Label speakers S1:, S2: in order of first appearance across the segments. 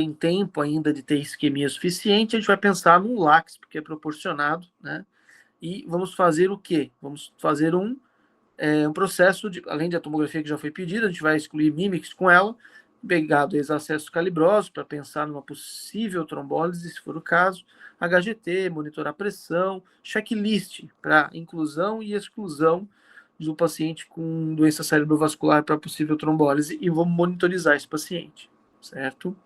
S1: tem tempo ainda de ter isquemia suficiente, a gente vai pensar num LACS, porque é proporcionado, né? E vamos fazer o quê? Vamos fazer um processo, além da tomografia que já foi pedida, a gente vai excluir Mimics com ela, pegar dois acessos calibrosos para pensar numa possível trombólise, se for o caso, HGT, monitorar pressão, checklist para inclusão e exclusão do paciente com doença cerebrovascular para possível trombólise e vamos monitorizar esse paciente, certo?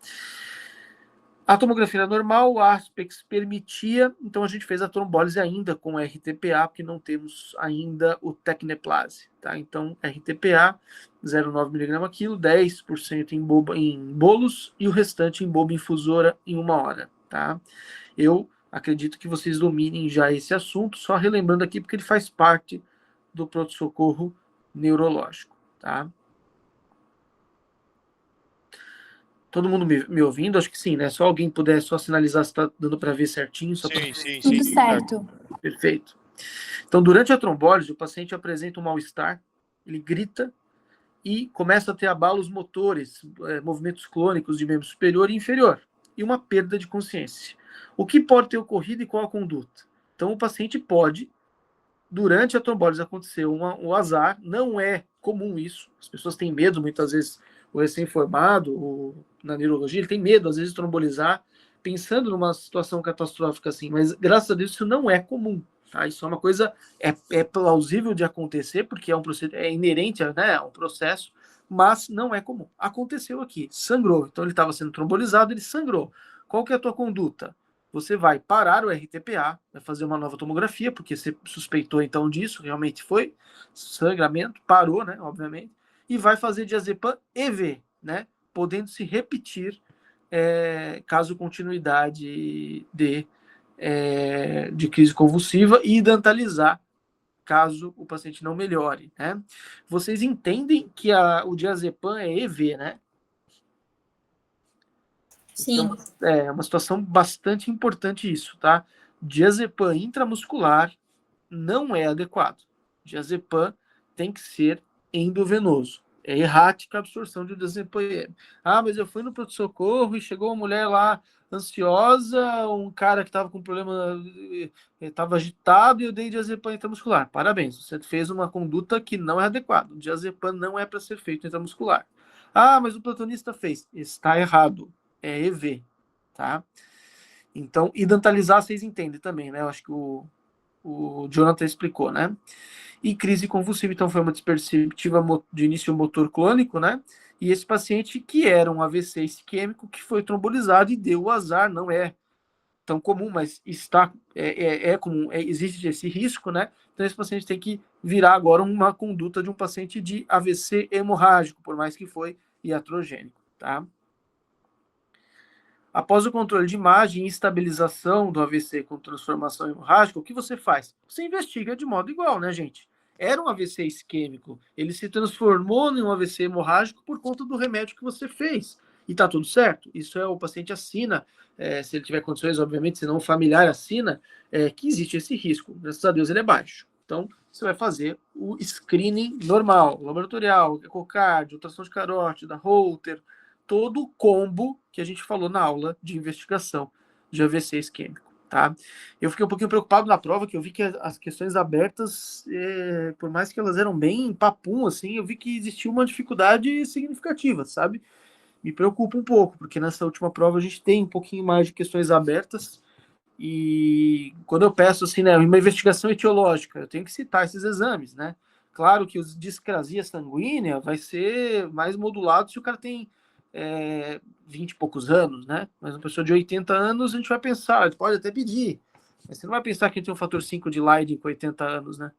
S1: A tomografia era normal, a Aspex permitia, então a gente fez a trombólise ainda com RTPA, porque não temos ainda o Tecneplase, tá? Então, RTPA, 0,9 mg quilo, 10% em bolos e o restante em boba infusora em 1 hora, tá? Eu acredito que vocês dominem já esse assunto, só relembrando aqui, porque ele faz parte do pronto-socorro neurológico, tá? Todo mundo me ouvindo? Acho que sim, né? Só alguém puder só sinalizar se está dando para ver certinho. Só
S2: Sim.
S3: Tudo certo.
S1: Perfeito. Então, durante a trombólise, o paciente apresenta um mal-estar, ele grita e começa a ter abalos motores, movimentos clônicos de membro superior e inferior, e uma perda de consciência. O que pode ter ocorrido e qual a conduta? Então, o paciente pode, durante a trombólise, acontecer um azar, não é comum isso, as pessoas têm medo, muitas vezes, o recém-formado, na neurologia, ele tem medo, às vezes, de trombolizar, pensando numa situação catastrófica assim, mas, graças a Deus, isso não é comum. Tá? Isso é uma coisa, é plausível de acontecer, porque é inerente, né, a um processo, mas não é comum. Aconteceu aqui, sangrou, então ele estava sendo trombolizado, ele sangrou. Qual que é a tua conduta? Você vai parar o RTPA, vai fazer uma nova tomografia, porque você suspeitou então disso, realmente foi sangramento, parou, né, obviamente, e vai fazer diazepam EV, né, podendo se repetir caso continuidade de crise convulsiva e dentalizar caso o paciente não melhore, né? Vocês entendem que o diazepam é EV, né?
S3: Sim.
S1: Então, é uma situação bastante importante isso, tá? Diazepam intramuscular não é adequado. Diazepam tem que ser endovenoso. É errática a absorção de diazepam. Ah, mas eu fui no pronto-socorro e chegou uma mulher lá ansiosa, um cara que estava com problema, estava agitado e eu dei diazepam intramuscular. Parabéns, você fez uma conduta que não é adequada. O diazepam não é para ser feito intramuscular. Ah, mas o plantonista fez. Está errado. É EV, tá? Então, e dentalizar vocês entendem também, né? Eu acho que o Jonathan explicou, né? E crise convulsiva, então foi uma desperceptiva de início motor clônico, né? E esse paciente que era um AVC isquêmico que foi trombolizado e deu o azar, não é tão comum, mas comum, existe esse risco, né? Então esse paciente tem que virar agora uma conduta de um paciente de AVC hemorrágico, por mais que foi iatrogênico, tá? Após o controle de imagem e estabilização do AVC com transformação hemorrágica, o que você faz? Você investiga de modo igual, né, gente? Era um AVC isquêmico, ele se transformou em um AVC hemorrágico por conta do remédio que você fez. E tá tudo certo? Isso o paciente assina, se ele tiver condições, obviamente, se não o familiar assina, que existe esse risco. Graças a Deus ele é baixo. Então, você vai fazer o screening normal, laboratorial, ecocardio, ultrassom de carótida, Holter, todo o combo que a gente falou na aula de investigação de AVC isquêmico, tá? Eu fiquei um pouquinho preocupado na prova, que eu vi que as questões abertas, por mais que elas eram bem papum, assim, eu vi que existia uma dificuldade significativa, sabe? Me preocupa um pouco, porque nessa última prova a gente tem um pouquinho mais de questões abertas, e quando eu peço, assim, né, uma investigação etiológica, eu tenho que citar esses exames, né? Claro que os discrasia sanguínea vai ser mais modulado se o cara tem 20 e poucos anos, né? Mas uma pessoa de 80 anos, a gente vai pensar, pode até pedir, mas você não vai pensar que ele tem um fator 5 de Leiden com 80 anos, né?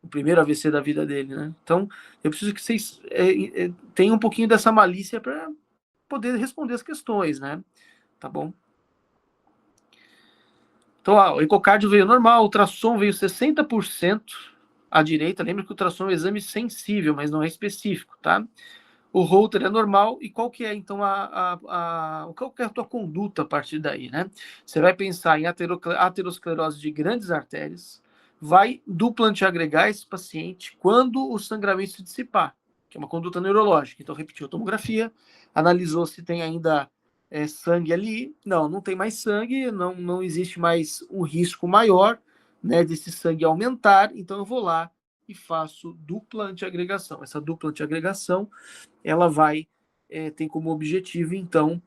S1: O primeiro AVC da vida dele, né? Então, eu preciso que vocês tenham um pouquinho dessa malícia para poder responder as questões, né? Tá bom? Então, o ecocardio veio normal, o ultrassom veio 60% à direita. Lembra que o ultrassom é um exame sensível, mas não é específico, tá? O Holter é normal, e qual que é, então, qual que é a tua conduta a partir daí, né? Você vai pensar em aterosclerose de grandes artérias, vai dupla antiagregar esse paciente quando o sangramento se dissipar, que é uma conduta neurológica. Então, repetiu a tomografia, analisou se tem ainda sangue ali. Não tem mais sangue, não existe mais um risco maior, né, desse sangue aumentar, então eu vou lá e faço dupla antiagregação. Essa dupla antiagregação, ela tem como objetivo, então,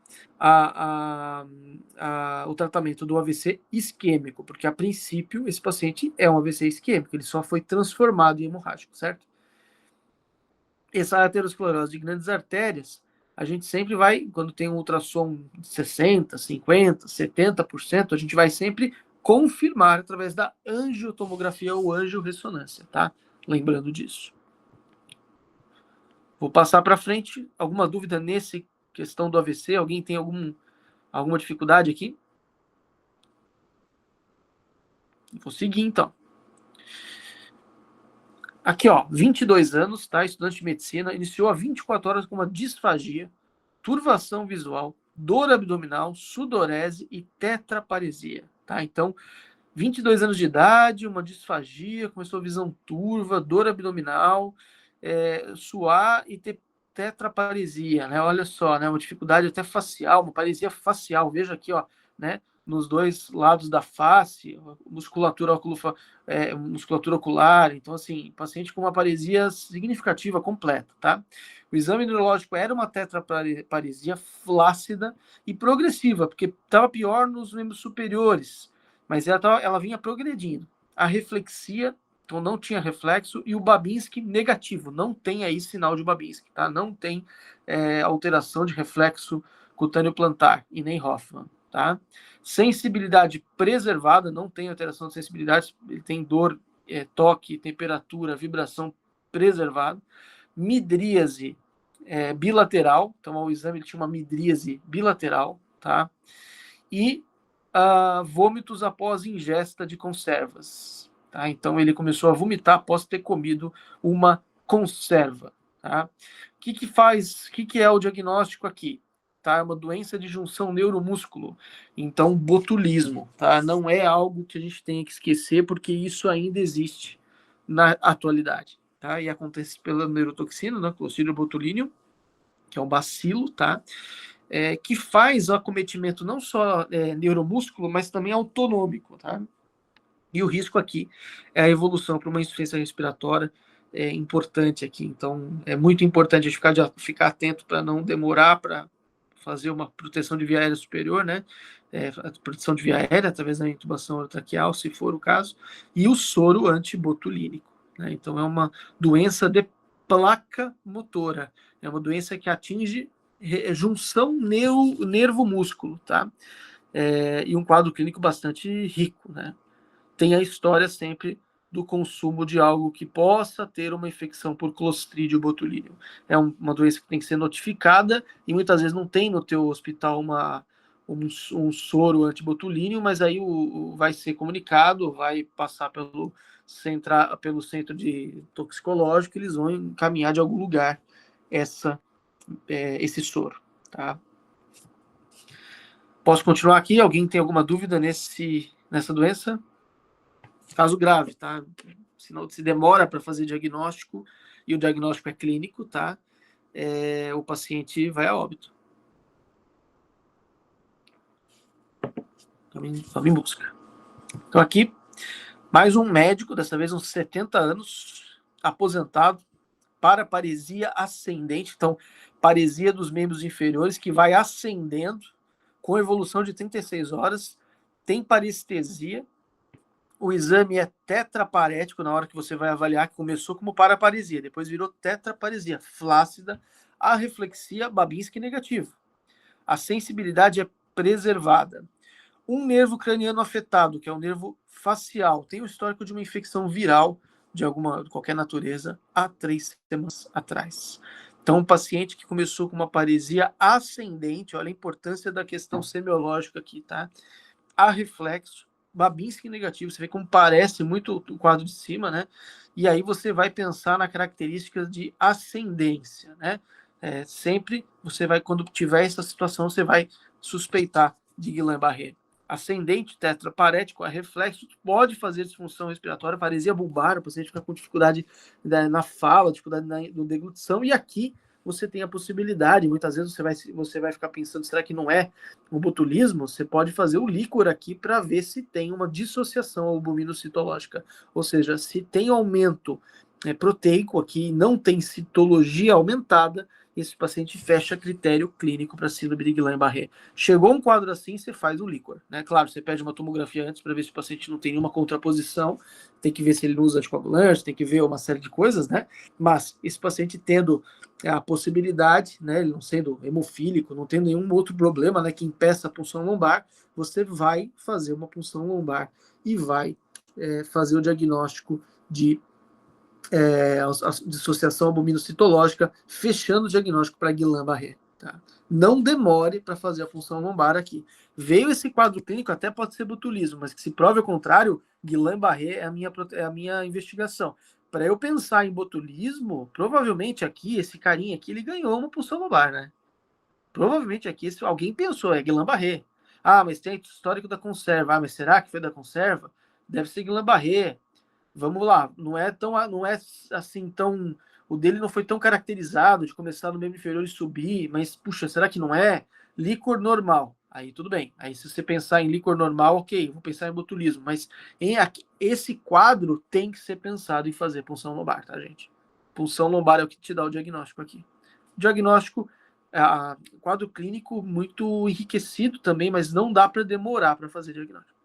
S1: o tratamento do AVC isquêmico, porque a princípio esse paciente é um AVC isquêmico, ele só foi transformado em hemorrágico, certo? Essa aterosclerose de grandes artérias, a gente sempre vai, quando tem um ultrassom de 60%, 50%, 70%, a gente vai sempre confirmar através da angiotomografia ou angiorressonância, tá? Lembrando disso. Vou passar para frente. Alguma dúvida nesse questão do AVC? Alguém tem alguma dificuldade aqui? Vou seguir, então. Aqui, ó, 22 anos, tá? Estudante de medicina, iniciou há 24 horas com uma disfagia, turvação visual, dor abdominal, sudorese e tetraparesia, tá? Então, 22 anos de idade, uma disfagia, começou visão turva, dor abdominal, suar e ter tetraparesia, né? Olha só, né? Uma dificuldade até facial, uma paresia facial. Veja aqui, ó, né? Nos dois lados da face, musculatura ocular. Então, assim, paciente com uma paresia significativa, completa, tá? O exame neurológico era uma tetraparesia flácida e progressiva, porque estava pior nos membros superiores, mas ela vinha progredindo. A reflexia, então não tinha reflexo, e o Babinski negativo, não tem aí sinal de Babinski, tá? Não tem alteração de reflexo cutâneo plantar, e nem Hoffman, tá? Sensibilidade preservada, não tem alteração de sensibilidade, ele tem dor, toque, temperatura, vibração preservado. Midríase bilateral, então ao exame ele tinha uma midríase bilateral, tá? E vômitos após ingesta de conservas. Tá? Então, ele começou a vomitar após ter comido uma conserva. Tá? O que é o diagnóstico aqui? Tá? É uma doença de junção neuromúsculo. Então, botulismo. Tá? Não é algo que a gente tenha que esquecer, porque isso ainda existe na atualidade. Tá? E acontece pela neurotoxina, né? Clostridium botulinum, que é um bacilo, tá? Que faz o acometimento não só neuromúsculo, mas também autonômico, tá? E o risco aqui é a evolução para uma insuficiência respiratória importante aqui. Então, é muito importante a gente ficar atento para não demorar para fazer uma proteção de via aérea superior, né? Proteção de via aérea através da intubação orotraqueal, se for o caso, e o soro antibotulínico, né? Então, é uma doença de placa motora. É uma doença que atinge junção nervo-músculo, tá? E um quadro clínico bastante rico, né? Tem a história sempre do consumo de algo que possa ter uma infecção por Clostridium botulinum. É uma doença que tem que ser notificada e muitas vezes não tem no teu hospital um soro antibotulíneo, mas aí vai ser comunicado, vai passar pelo centro de toxicológico, eles vão encaminhar de algum lugar esse soro, tá? Posso continuar aqui? Alguém tem alguma dúvida nessa doença? Caso grave, tá? Se demora para fazer diagnóstico e o diagnóstico é clínico, tá? O paciente vai a óbito. Vamos em busca. Então aqui, mais um médico, dessa vez uns 70 anos, aposentado, paraparesia ascendente, então paresia dos membros inferiores que vai ascendendo com evolução de 36 horas, tem parestesia, o exame é tetraparético na hora que você vai avaliar, que começou como paraparesia, depois virou tetraparesia, flácida, a reflexia Babinski negativo. A sensibilidade é preservada. Um nervo craniano afetado, que é o nervo facial, tem o histórico de uma infecção viral de qualquer natureza há 3 semanas atrás. Então, um paciente que começou com uma paresia ascendente, olha a importância da questão semiológica aqui, tá? A reflexo, Babinski negativo, você vê como parece muito o quadro de cima, né? E aí você vai pensar na característica de ascendência, né? Sempre quando tiver essa situação, você vai suspeitar de Guillain-Barré. Ascendente, tetraparético, a reflexo pode fazer disfunção respiratória, paresia bulbar, o paciente fica com dificuldade na fala, dificuldade na deglutição, e aqui você tem a possibilidade, muitas vezes você vai ficar pensando, será que não é o botulismo? Você pode fazer o líquor aqui para ver se tem uma dissociação albuminocitológica, ou seja, se tem aumento proteico aqui, não tem citologia aumentada, esse paciente fecha critério clínico para síndrome de Guillain-Barré. Chegou um quadro assim, você faz o líquor, né? Claro, você pede uma tomografia antes para ver se o paciente não tem nenhuma contraposição, tem que ver se ele não usa anticoagulante, tem que ver uma série de coisas, né? Mas esse paciente tendo a possibilidade, né, ele não sendo hemofílico, não tendo nenhum outro problema, né, que impeça a punção lombar, você vai fazer uma punção lombar e vai fazer o diagnóstico de a dissociação albuminocitológica, fechando o diagnóstico para Guillain-Barré. Tá? Não demore para fazer a função lombar aqui. Veio esse quadro clínico, até pode ser botulismo, mas que se prove ao contrário, Guillain-Barré é a minha investigação. Para eu pensar em botulismo, provavelmente aqui, esse carinha aqui, ele ganhou uma punção lombar, né? Provavelmente aqui, alguém pensou, é Guillain-Barré. Ah, mas tem histórico da conserva. Ah, mas será que foi da conserva? Deve ser Guillain-Barré. Vamos lá, não é assim tão, o dele não foi tão caracterizado de começar no membro inferior e subir, mas puxa, será que não é? Líquor normal, aí tudo bem. Aí se você pensar em líquor normal, ok, vou pensar em botulismo, mas esse quadro tem que ser pensado em fazer punção lombar, tá, gente? Punção lombar é o que te dá o diagnóstico aqui. Diagnóstico, quadro clínico muito enriquecido também, mas não dá para demorar para fazer diagnóstico.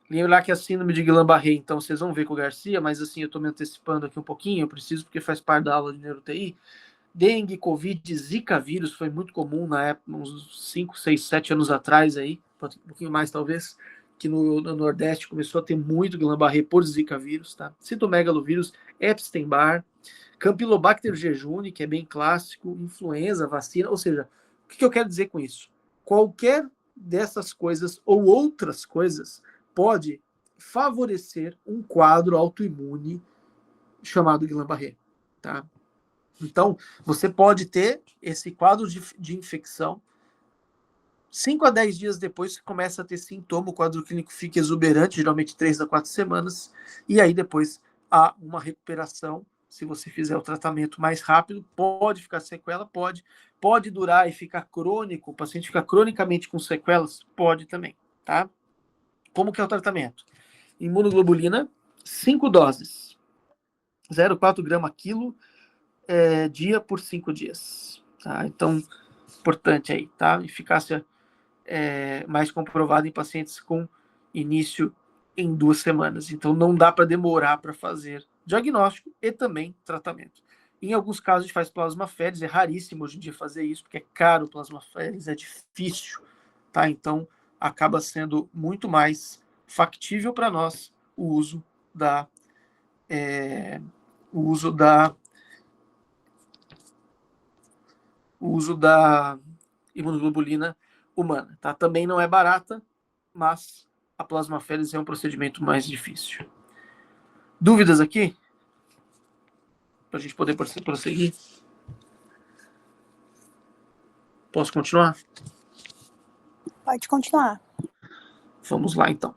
S1: Lembrar que a síndrome de Guillain-Barré, então vocês vão ver com o Garcia, mas assim, eu estou me antecipando aqui um pouquinho, eu preciso porque faz parte da aula de neuro-TI. Dengue, Covid, Zika vírus foi muito comum na época, uns 5, 6, 7 anos atrás aí, um pouquinho mais talvez, que no Nordeste começou a ter muito Guillain-Barré por Zika vírus, tá? Citomegalovírus, Epstein-Barr, Campylobacter jejuni, que é bem clássico, influenza, vacina, ou seja, o que eu quero dizer com isso? Qualquer dessas coisas ou outras coisas pode favorecer um quadro autoimune chamado Guillain-Barré, tá? Então, você pode ter esse quadro de infecção, 5 a 10 dias depois você começa a ter sintoma, o quadro clínico fica exuberante, geralmente 3 a 4 semanas, e aí depois há uma recuperação, se você fizer o tratamento mais rápido, pode ficar sequela, pode durar e ficar crônico, o paciente ficar cronicamente com sequelas, pode também, tá? Como que é o tratamento? Imunoglobulina, 5 doses, 0,4 grama quilo, dia por 5 dias. Tá? Então, importante aí, tá? Eficácia mais comprovada em pacientes com início em 2 semanas. Então, não dá para demorar para fazer diagnóstico e também tratamento. Em alguns casos, a gente faz plasmaféresis, é raríssimo hoje em dia fazer isso, porque é caro plasmaféresis, é difícil, tá? Então, acaba sendo muito mais factível para nós o uso da imunoglobulina humana, tá? Também não é barata, mas a plasmaféresis é um procedimento mais difícil. Dúvidas aqui? Para a gente poder prosseguir? Posso continuar?
S2: Pode continuar.
S1: Vamos lá, então.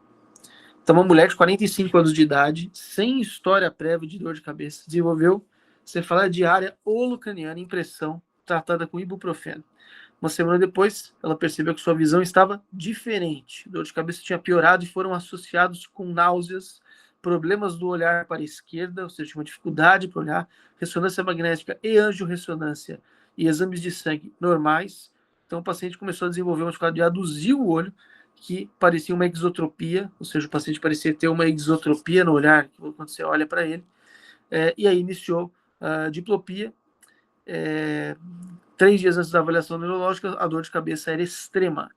S1: Então, uma mulher de 45 anos de idade, sem história prévia de dor de cabeça, desenvolveu cefaleia diária holocraniana em pressão, tratada com ibuprofeno. Uma semana depois, ela percebeu que sua visão estava diferente. Dor de cabeça tinha piorado e foram associados com náuseas, problemas do olhar para a esquerda, ou seja, uma dificuldade para olhar, ressonância magnética e angiorressonância e exames de sangue normais. Então, o paciente começou a desenvolver uma dificuldade de aduzir o olho, que parecia uma exotropia, ou seja, o paciente parecia ter uma exotropia no olhar quando você olha para ele, e aí iniciou a diplopia. 3 dias antes da avaliação neurológica, a dor de cabeça era extrema,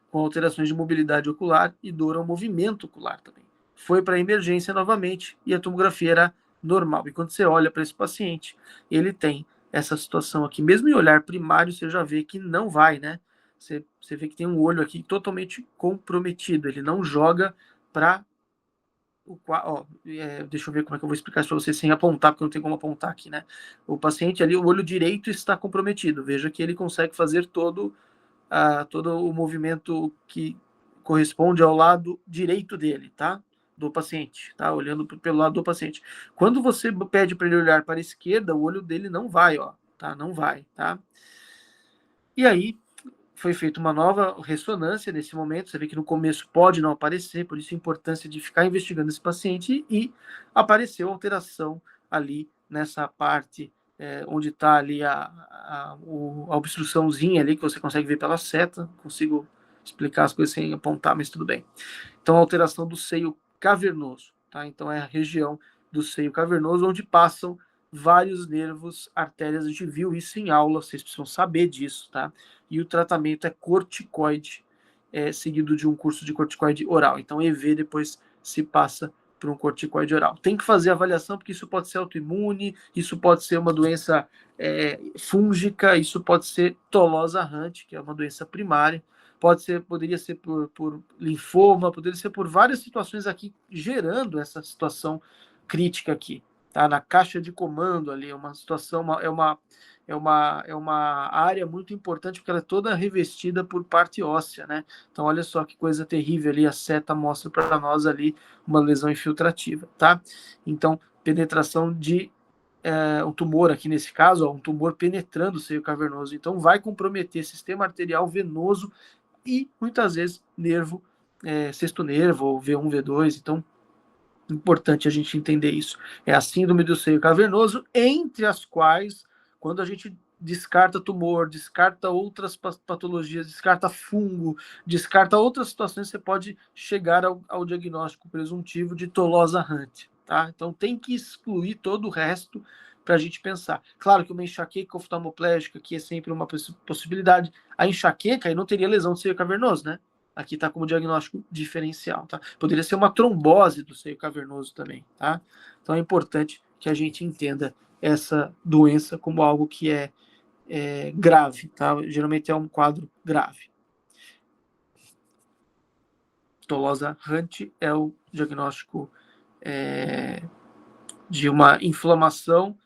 S1: com alterações de mobilidade ocular e dor ao movimento ocular também. Foi para a emergência novamente e a tomografia era normal. E quando você olha para esse paciente, ele tem essa situação aqui. Mesmo em olhar primário, você já vê que não vai, né? Você vê que tem um olho aqui totalmente comprometido. Ele não joga para deixa eu ver como é que eu vou explicar isso para você sem apontar, porque não tem como apontar aqui, né? O paciente ali, o olho direito está comprometido. Veja que ele consegue fazer todo o movimento que corresponde ao lado direito dele, tá? do paciente, tá? Olhando pelo lado do paciente. Quando você pede para ele olhar para a esquerda, o olho dele não vai, ó, tá? Não vai, tá? E aí foi feita uma nova ressonância nesse momento. Você vê que no começo pode não aparecer, por isso a importância de ficar investigando esse paciente, e apareceu alteração ali nessa parte onde está ali a obstruçãozinha ali, que você consegue ver pela seta. Consigo explicar as coisas sem apontar, mas tudo bem. Então, alteração do seio cavernoso, tá? Então, é a região do seio cavernoso onde passam vários nervos, artérias. A gente viu isso em aula, vocês precisam saber disso, tá? E o tratamento é corticoide, seguido de um curso de corticoide oral. Então, EV depois se passa para um corticoide oral. Tem que fazer avaliação, porque isso pode ser autoimune, isso pode ser uma doença fúngica, isso pode ser tolosa Hunt, que é uma doença primária, poderia ser por linfoma, poderia ser por várias situações aqui, gerando essa situação crítica aqui, tá? Na caixa de comando ali, é uma situação, é uma área muito importante, porque ela é toda revestida por parte óssea, né? Então, olha só que coisa terrível ali, a seta mostra para nós ali uma lesão infiltrativa, tá? Então, penetração de um tumor aqui nesse caso, ó, um tumor penetrando o seio cavernoso. Então, vai comprometer sistema arterial venoso e, muitas vezes, nervo, sexto nervo, ou V1, V2. Então, importante a gente entender isso. É a síndrome do seio cavernoso, entre as quais, quando a gente descarta tumor, descarta outras patologias, descarta fungo, descarta outras situações, você pode chegar ao diagnóstico presuntivo de tolosa Hunt, tá? Então tem que excluir todo o resto para a gente pensar. Claro que uma enxaqueca oftalmoplégica, que é sempre uma possibilidade, a enxaqueca aí não teria lesão do seio cavernoso, né? Aqui está como diagnóstico diferencial, tá? Poderia ser uma trombose do seio cavernoso também, tá? Então é importante que a gente entenda essa doença como algo que é grave, tá? Geralmente é um quadro grave. Tolosa Hunt é o diagnóstico de uma inflamação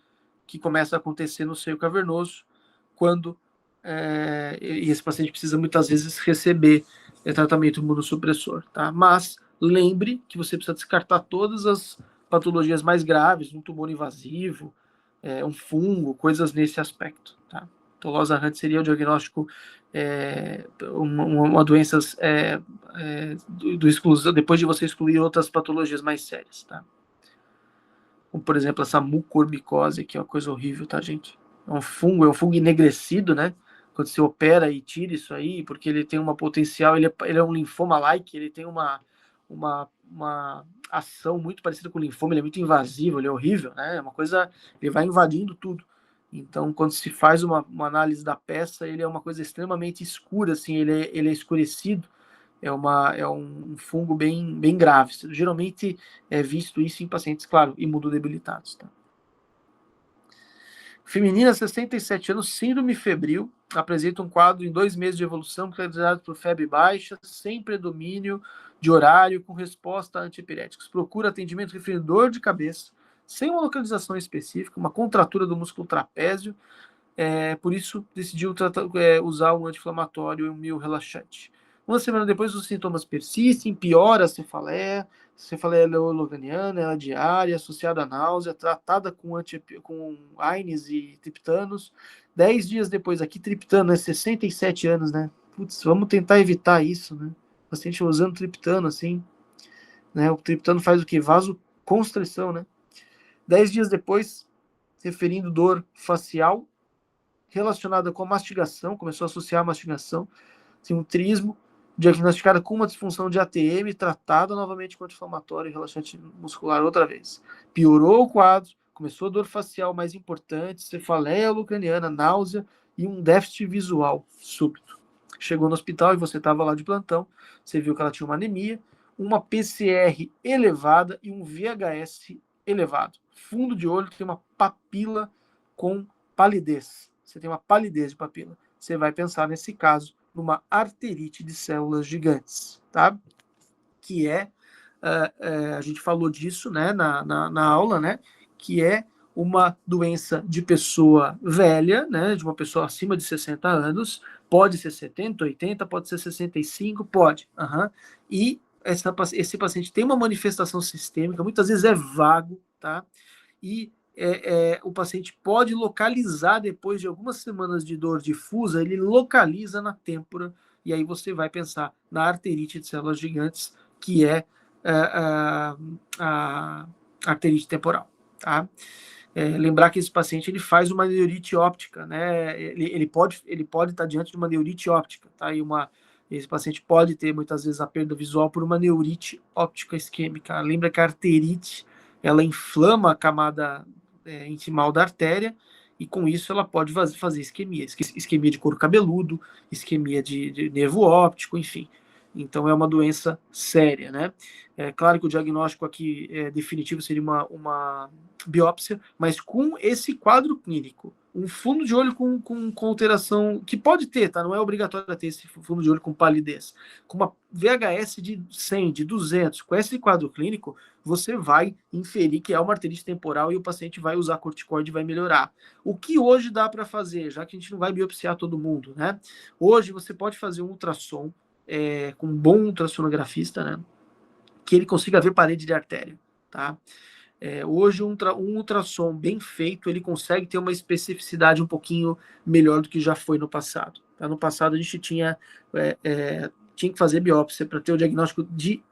S1: que começa a acontecer no seio cavernoso quando e esse paciente precisa muitas vezes receber tratamento imunossupressor, tá? Mas lembre que você precisa descartar todas as patologias mais graves, um tumor invasivo, um fungo, coisas nesse aspecto, tá? Tolosa Hunt seria o diagnóstico uma doença do exclusão, depois de você excluir outras patologias mais sérias, tá? Como, por exemplo, essa mucormicose, que é uma coisa horrível, tá, gente? É um fungo enegrecido, né? Quando você opera e tira isso aí, porque ele tem uma potencial, ele é um linfoma-like, ele tem uma ação muito parecida com o linfoma, ele é muito invasivo, ele é horrível, né? É uma coisa, ele vai invadindo tudo. Então, quando se faz uma análise da peça, ele é uma coisa extremamente escura, assim, ele é escurecido, é um fungo bem grave. Geralmente é visto isso em pacientes, claro, imunodebilitados, tá? Feminina, 67 anos, síndrome febril, apresenta um quadro em 2 meses de evolução caracterizado por febre baixa, sem predomínio de horário, com resposta a antipiréticos. Procura atendimento referindo dor de cabeça, sem uma localização específica, uma contratura do músculo trapézio, por isso decidiu usar um anti-inflamatório e um miorrelaxante. Uma semana depois, os sintomas persistem, piora a cefaleia leoloveniana, ela é diária, associada à náusea, tratada com AINES e triptanos. 10 dias depois, aqui triptano, 67 anos, né? Putz, vamos tentar evitar isso, né? O paciente usando triptano, assim, né? O triptano faz o quê? Vasoconstrição, né? 10 dias depois, referindo dor facial, relacionada com a mastigação, começou a associar a mastigação, assim, um trismo, diagnosticada com uma disfunção de ATM, tratada novamente com anti-inflamatório e relaxante muscular outra vez. Piorou o quadro, começou a dor facial mais importante, cefaleia lucraniana, náusea e um déficit visual súbito. Chegou no hospital e você estava lá de plantão, você viu que ela tinha uma anemia, uma PCR elevada e um VHS elevado. Fundo de olho, tem uma papila com palidez. Você tem uma palidez de papila. Você vai pensar, nesse caso, numa arterite de células gigantes, tá? Que a gente falou disso, né, na aula, né? Que é uma doença de pessoa velha, né? De uma pessoa acima de 60 anos, pode ser 70, 80, pode ser 65, pode. E esse paciente tem uma manifestação sistêmica, muitas vezes é vago, tá? E o paciente pode localizar, depois de algumas semanas de dor difusa, ele localiza na têmpora, e aí você vai pensar na arterite de células gigantes, que é a arterite temporal, tá? Lembrar que esse paciente ele faz uma neurite óptica, né? Ele pode estar diante de uma neurite óptica, tá? Esse paciente pode ter muitas vezes a perda visual por uma neurite óptica isquêmica. Lembra que a arterite ela inflama a camada intimal da artéria e com isso ela pode fazer isquemia de couro cabeludo, isquemia de nervo óptico, enfim. Então é uma doença séria, né? É claro que o diagnóstico aqui definitivo seria uma biópsia, mas com esse quadro clínico, um fundo de olho com alteração, que pode ter, tá? Não é obrigatório ter esse fundo de olho com palidez. Com uma VHS de 100, de 200, com esse quadro clínico, você vai inferir que é uma arterite temporal e o paciente vai usar corticoide e vai melhorar. O que hoje dá para fazer, já que a gente não vai biopsiar todo mundo, né? Hoje você pode fazer um ultrassom com um bom ultrassonografista, né? Que ele consiga ver parede de artéria, tá? Hoje um ultrassom bem feito, ele consegue ter uma especificidade um pouquinho melhor do que já foi no passado. Tá? No passado a gente tinha que fazer biópsia para ter o diagnóstico de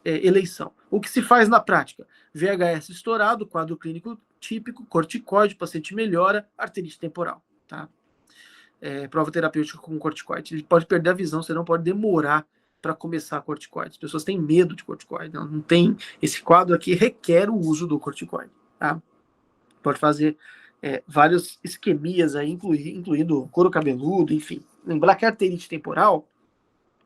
S1: eleição. O que se faz na prática? VHS estourado, quadro clínico típico, corticoide, o paciente melhora, arterite temporal, tá? Prova terapêutica com corticoide. Ele pode perder a visão, você não pode demorar para começar a corticoide. As pessoas têm medo de corticoide. Não tem. Esse quadro aqui requer o uso do corticoide. Tá? Pode fazer várias isquemias aí, incluindo couro cabeludo, enfim. Lembrar que a arterite temporal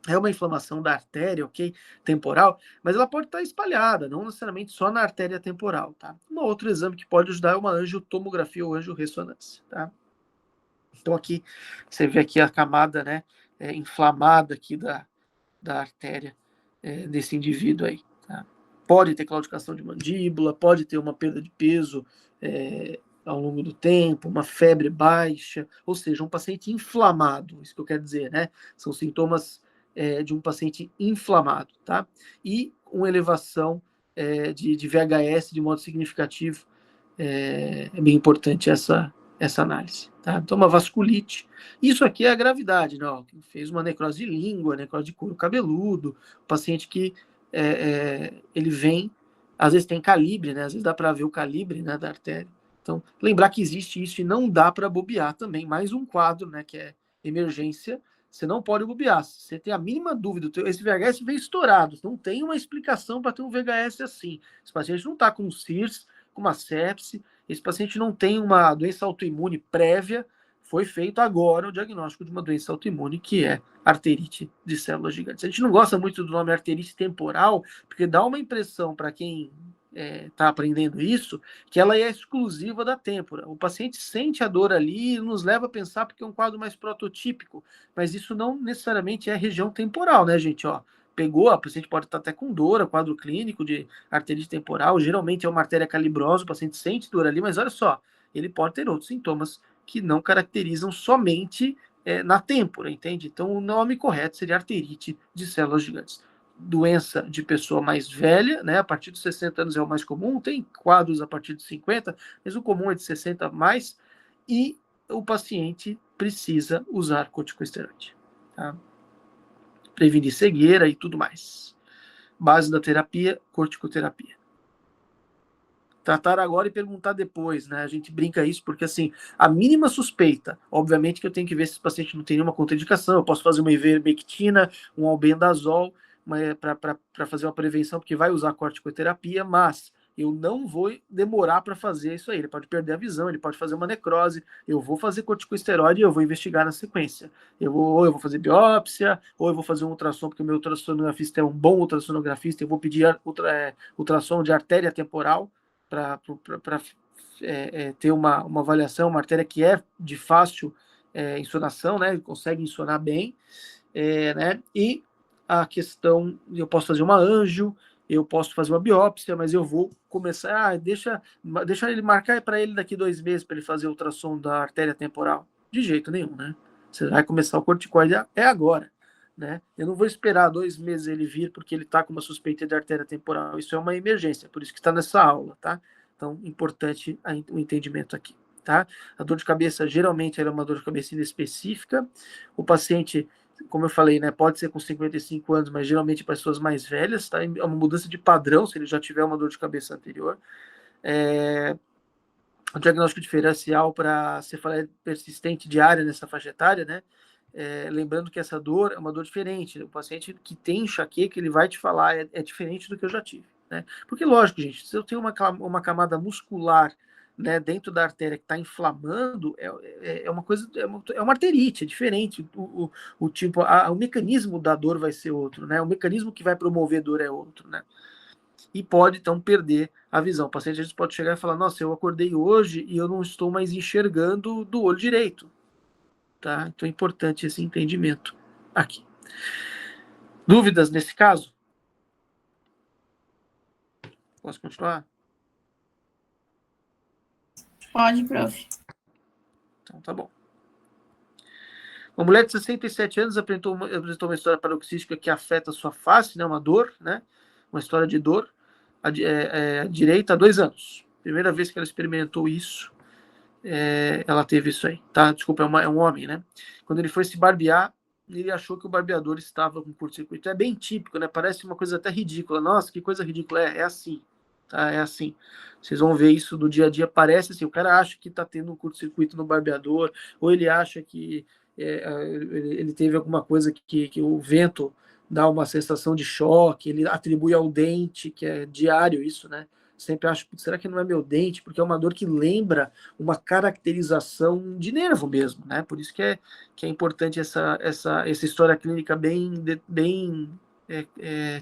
S1: é uma inflamação da artéria, ok? Temporal, mas ela pode estar espalhada, não necessariamente só na artéria temporal, tá? Um outro exame que pode ajudar é uma angiotomografia ou angiorressonância, tá? Então aqui, você vê aqui a camada, né, inflamada aqui da artéria desse indivíduo aí. Tá? Pode ter claudicação de mandíbula, pode ter uma perda de peso ao longo do tempo, uma febre baixa, ou seja, um paciente inflamado, isso que eu quero dizer, né? São sintomas de um paciente inflamado, tá? E uma elevação de VHS de modo significativo. É bem importante essa análise. Tá? Então, uma vasculite. Isso aqui é a gravidade, né? Fez uma necrose de língua, necrose de couro cabeludo, paciente que ele vem, às vezes tem calibre, né? Às vezes dá para ver o calibre, né, da artéria. Então, lembrar que existe isso e não dá para bobear também. Mais um quadro, né, que é emergência, você não pode bobear. Se você tem a mínima dúvida, esse VHS veio estourado, não tem uma explicação para ter um VHS assim. Esse paciente não está com CIRS, com uma sepse, esse paciente não tem uma doença autoimune prévia, foi feito agora o diagnóstico de uma doença autoimune, que é arterite de células gigantes. A gente não gosta muito do nome arterite temporal, porque dá uma impressão para quem está aprendendo isso, que ela é exclusiva da têmpora. O paciente sente a dor ali e nos leva a pensar porque é um quadro mais prototípico, mas isso não necessariamente é região temporal, né, gente? Pegou, a paciente pode estar até com dor, quadro clínico de arterite temporal, geralmente é uma artéria calibrosa, o paciente sente dor ali, mas olha só, ele pode ter outros sintomas que não caracterizam somente na têmpora, entende? Então, o nome correto seria arterite de células gigantes. Doença de pessoa mais velha, né? A partir dos 60 anos é o mais comum, tem quadros a partir de 50, mas o comum é de 60 mais, e o paciente precisa usar corticosteroide, tá? Prevenir cegueira e tudo mais. Base da terapia, corticoterapia. Tratar agora e perguntar depois, né? A gente brinca isso porque, assim, a mínima suspeita, obviamente que eu tenho que ver se o paciente não tem nenhuma contraindicação, eu posso fazer uma ivermectina, um albendazol, para fazer uma prevenção, porque vai usar corticoterapia, mas eu não vou demorar para fazer isso aí. Ele pode perder a visão, ele pode fazer uma necrose, eu vou fazer corticosteroide e eu vou investigar na sequência. Ou eu vou fazer biópsia, ou eu vou fazer um ultrassom, porque o meu ultrassonografista é um bom ultrassonografista, eu vou pedir ultrassom de artéria temporal, para ter uma avaliação, uma artéria que é de fácil insonação, né? Consegue insonar bem, né? E a questão, eu posso fazer uma anjo, eu posso fazer uma biópsia, mas eu vou começar, deixa ele marcar para ele daqui 2 meses para ele fazer ultrassom da artéria temporal. De jeito nenhum, né? Você vai começar o corticoide agora. né? Eu não vou esperar 2 meses ele vir porque ele está com uma suspeita de artéria temporal. Isso é uma emergência, por isso que está nessa aula, tá? Então, importante o entendimento aqui, tá? A dor de cabeça, geralmente, ela é uma dor de cabeça inespecífica. O paciente, como eu falei, né, pode ser com 55 anos, mas geralmente para pessoas mais velhas, tá? É uma mudança de padrão, se ele já tiver uma dor de cabeça anterior. O diagnóstico diferencial para cefaleia persistente diária nessa faixa etária, né? Lembrando que essa dor é uma dor diferente. O paciente que tem enxaqueca, ele vai te falar, é diferente do que eu já tive, né? Porque, lógico, gente, se eu tenho uma camada muscular, né, dentro da artéria que está inflamando, é uma coisa, é uma arterite, é diferente. O tipo, o mecanismo da dor vai ser outro, né? O mecanismo que vai promover dor é outro, né? E pode, então, perder a visão. O paciente às vezes pode chegar e falar, nossa, eu acordei hoje e eu não estou mais enxergando do olho direito. Tá? Então é importante esse entendimento aqui. Dúvidas nesse caso? Posso continuar?
S3: Pode, prof.
S1: Então tá bom. Uma mulher de 67 anos apresentou uma história paroxística que afeta a sua face, né? Uma dor, né? Uma história de dor. A direita há 2 anos. Primeira vez que ela experimentou isso, ela teve isso aí, tá? Desculpa, é um homem, né? Quando ele foi se barbear, ele achou que o barbeador estava com curto-circuito. É bem típico, né? Parece uma coisa até ridícula. Nossa, que coisa ridícula. É assim, tá? É assim. Vocês vão ver isso do dia a dia. Parece assim, o cara acha que tá tendo um curto-circuito no barbeador, ou ele acha que ele teve alguma coisa que o vento dá uma sensação de choque, ele atribui ao dente, que é diário isso, né? Sempre acho, será que não é meu dente? Porque é uma dor que lembra uma caracterização de nervo mesmo, né? Por isso que é importante essa história clínica bem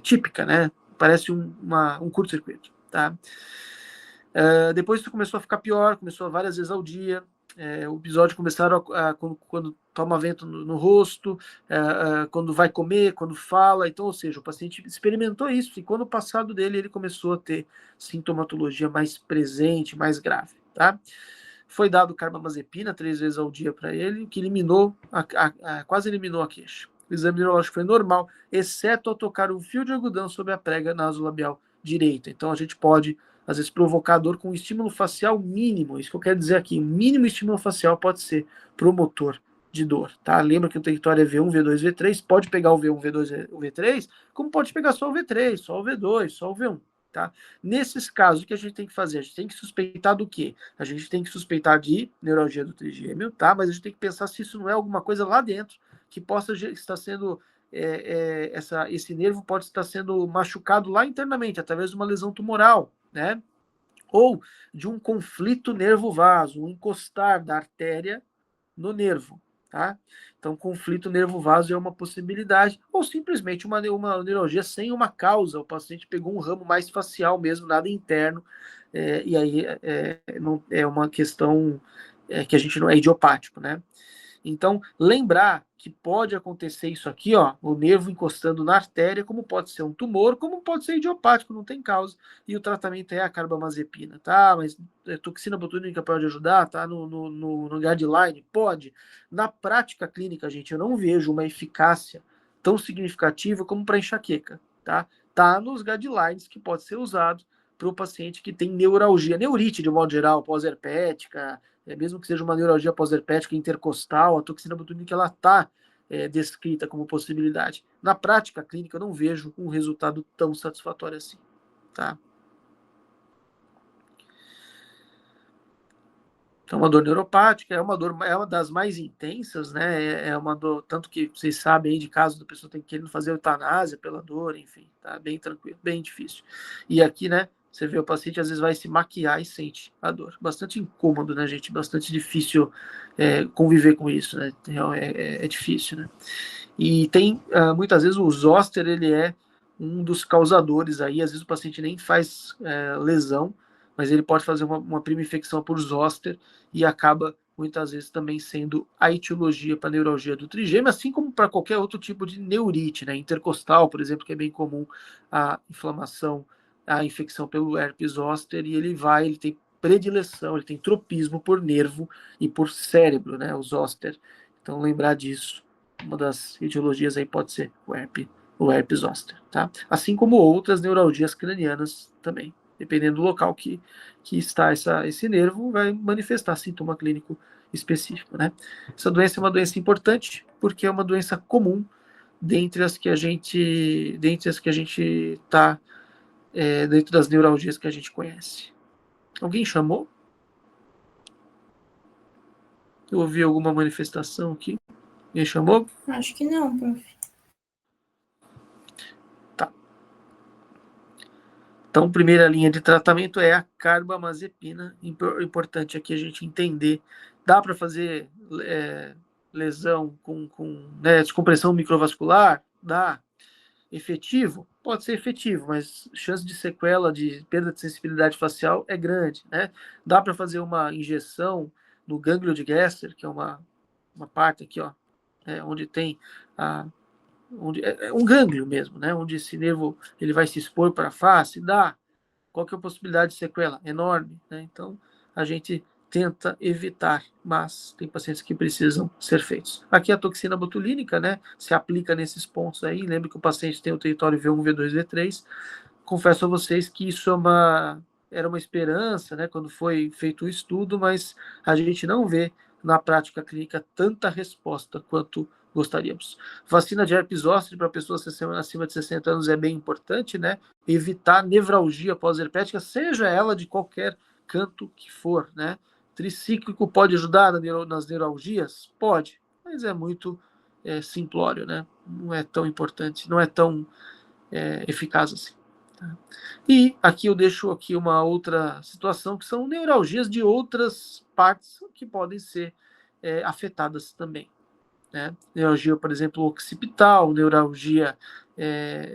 S1: típica, né? Parece um curto-circuito, tá? Depois isso começou a ficar pior, começou várias vezes ao dia. O episódio começaram quando toma vento no rosto, quando vai comer, quando fala. Então, ou seja, o paciente experimentou isso e quando o passado dele ele começou a ter sintomatologia mais presente, mais grave, tá? Foi dado carbamazepina 3 vezes ao dia para ele, que eliminou, quase eliminou a queixa. O exame neurológico foi normal, exceto ao tocar um fio de algodão sobre a prega nasolabial direita. Então, a gente pode às vezes provocar dor com um estímulo facial mínimo. Isso que eu quero dizer aqui, o mínimo estímulo facial pode ser promotor de dor, tá? Lembra que o território é V1, V2, V3, pode pegar o V1, V2, o V3, como pode pegar só o V3, só o V2, só o V1, tá? Nesses casos, o que a gente tem que fazer? A gente tem que suspeitar do quê? A gente tem que suspeitar de neuralgia do trigêmeo, tá? Mas a gente tem que pensar se isso não é alguma coisa lá dentro que possa estar sendo esse nervo pode estar sendo machucado lá internamente, através de uma lesão tumoral, né? Ou de um conflito nervo-vaso, um encostar da artéria no nervo, tá? Então, conflito nervo-vaso é uma possibilidade, ou simplesmente uma neuralgia sem uma causa, o paciente pegou um ramo mais facial mesmo, nada interno, e aí não, é uma questão que a gente não é idiopático, né? Então, lembrar que pode acontecer isso aqui, ó, o nervo encostando na artéria, como pode ser um tumor, como pode ser idiopático, não tem causa. E o tratamento é a carbamazepina, tá? Mas toxina botulínica pode ajudar, tá? No guideline, pode. Na prática clínica, gente, eu não vejo uma eficácia tão significativa como para enxaqueca, tá? Tá nos guidelines que pode ser usado para o paciente que tem neuralgia, neurite de modo geral, pós-herpética, mesmo que seja uma neuralgia pós-herpética intercostal, a toxina botulínica ela está descrita como possibilidade. Na prática clínica, eu não vejo um resultado tão satisfatório assim, tá? Então, uma dor neuropática é uma das mais intensas, né? É uma dor, tanto que vocês sabem aí de casos da pessoa tem querendo fazer eutanásia pela dor, enfim, tá bem tranquilo, bem difícil. E aqui, né? Você vê o paciente às vezes vai se maquiar e sente a dor. Bastante incômodo, né, gente? Bastante difícil conviver com isso, né? É difícil, né? E tem, muitas vezes, o zoster, ele é um dos causadores aí. Às vezes o paciente nem faz lesão, mas ele pode fazer uma prima infecção por zoster e acaba, muitas vezes, também sendo a etiologia para a neuralgia do trigêmeo, assim como para qualquer outro tipo de neurite, né? Intercostal, por exemplo, que é bem comum a inflamação, a infecção pelo herpes zoster, e ele tem predileção, ele tem tropismo por nervo e por cérebro, né? O zoster. Então, lembrar disso Uma das etiologias aí pode ser o herpes zoster, tá? Assim como outras neuralgias cranianas também. Dependendo do local que está esse nervo, vai manifestar sintoma clínico específico, né? Essa doença é uma doença importante porque é uma doença comum dentre as que a gente está dentro das neuralgias que a gente conhece. Alguém chamou? Eu ouvi alguma manifestação aqui? Alguém chamou?
S3: Acho que não, prof.
S1: Tá. Então, primeira linha de tratamento é a carbamazepina. Importante aqui a gente entender. Dá para fazer lesão com descompressão microvascular? Dá. Efetivo? Pode ser efetivo, mas chance de sequela, de perda de sensibilidade facial é grande, né? Dá para fazer uma injeção no gânglio de Gesser, que é uma parte aqui, ó, onde tem é um gânglio mesmo, né? Onde esse nervo ele vai se expor para a face, dá. Qual que é a possibilidade de sequela? Enorme, né? Então, a gente tenta evitar, mas tem pacientes que precisam ser feitos. Aqui a toxina botulínica, né, se aplica nesses pontos aí. Lembre que o paciente tem o território V1, V2, V3. Confesso a vocês que isso era uma esperança, né, quando foi feito o estudo, mas a gente não vê na prática clínica tanta resposta quanto gostaríamos. Vacina de herpes zoster para pessoas acima de 60 anos é bem importante, né? Evitar nevralgia pós-herpética, seja ela de qualquer canto que for, né? Tricíclico pode ajudar nas neuralgias? Pode, mas é muito simplório, né? Não é tão importante, não é tão eficaz assim. Tá? E aqui eu deixo aqui uma outra situação, que são neuralgias de outras partes que podem ser afetadas também. Né? Neuralgia, por exemplo, occipital, neuralgia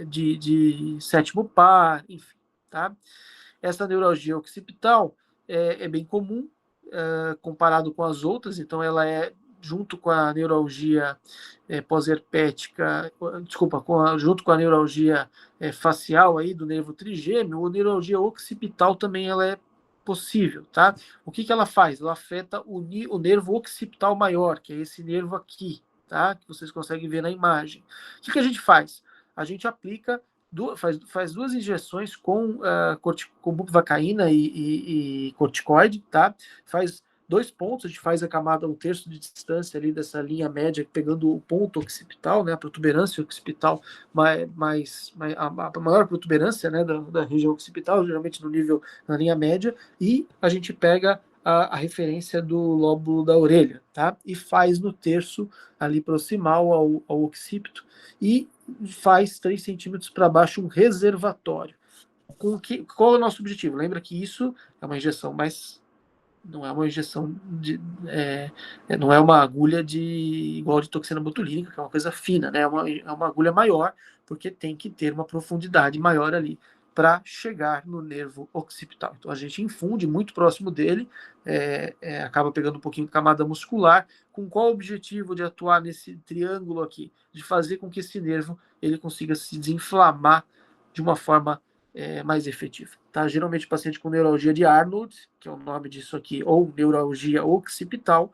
S1: de sétimo par, enfim. Tá? Essa neuralgia occipital é bem comum comparado com as outras, então ela é junto com a neuralgia pós-herpética, desculpa, junto com a neuralgia facial aí do nervo trigêmeo, a neuralgia occipital também ela é possível, tá? O que ela faz? Ela afeta o nervo occipital maior, que é esse nervo aqui, tá? Que vocês conseguem ver na imagem. O que a gente faz? A gente aplica faz 2 injeções com bupivacaína e corticoide, tá? Faz 2 pontos, a gente faz a camada 1/3 de distância ali dessa linha média, pegando o ponto occipital, né? A protuberância occipital a maior protuberância, né? Da região occipital, geralmente no nível, na linha média, e a gente pega a referência do lóbulo da orelha, tá? E faz no terço ali proximal ao occipito, e faz 3 centímetros para baixo um reservatório. Qual é o nosso objetivo? Lembra que isso é uma injeção, mas não é uma injeção não é uma agulha igual de toxina botulínica, que é uma coisa fina, né? É uma agulha maior, porque tem que ter uma profundidade maior ali para chegar no nervo occipital. Então a gente infunde muito próximo dele, acaba pegando um pouquinho de camada muscular, com qual objetivo de atuar nesse triângulo aqui? De fazer com que esse nervo ele consiga se desinflamar de uma forma mais efetiva. Tá? Geralmente, paciente com neuralgia de Arnold, que é o nome disso aqui, ou neuralgia occipital,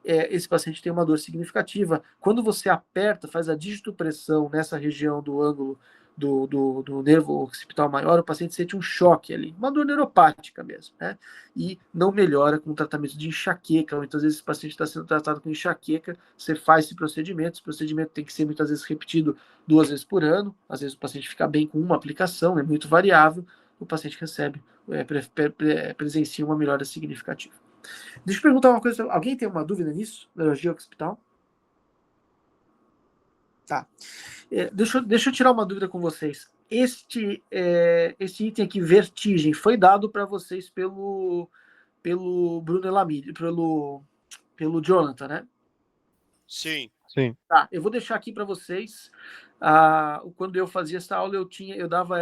S1: esse paciente tem uma dor significativa. Quando você aperta, faz a digitopressão nessa região do ângulo do nervo occipital maior, o paciente sente um choque ali, uma dor neuropática mesmo, né? E não melhora com tratamento de enxaqueca. Muitas vezes esse paciente está sendo tratado com enxaqueca, você faz esse procedimento tem que ser muitas vezes repetido 2 vezes por ano, às vezes o paciente fica bem com uma aplicação, é muito variável, o paciente recebe, presencia uma melhora significativa. Deixa eu perguntar uma coisa, alguém tem uma dúvida nisso? Neurologia occipital? Tá. Deixa eu tirar uma dúvida com vocês. Este item aqui, vertigem, foi dado para vocês pelo Bruno Elamide, pelo Jonathan, né?
S4: Sim.
S5: Sim.
S1: Tá, eu vou deixar aqui para vocês. Quando eu fazia essa aula, eu dava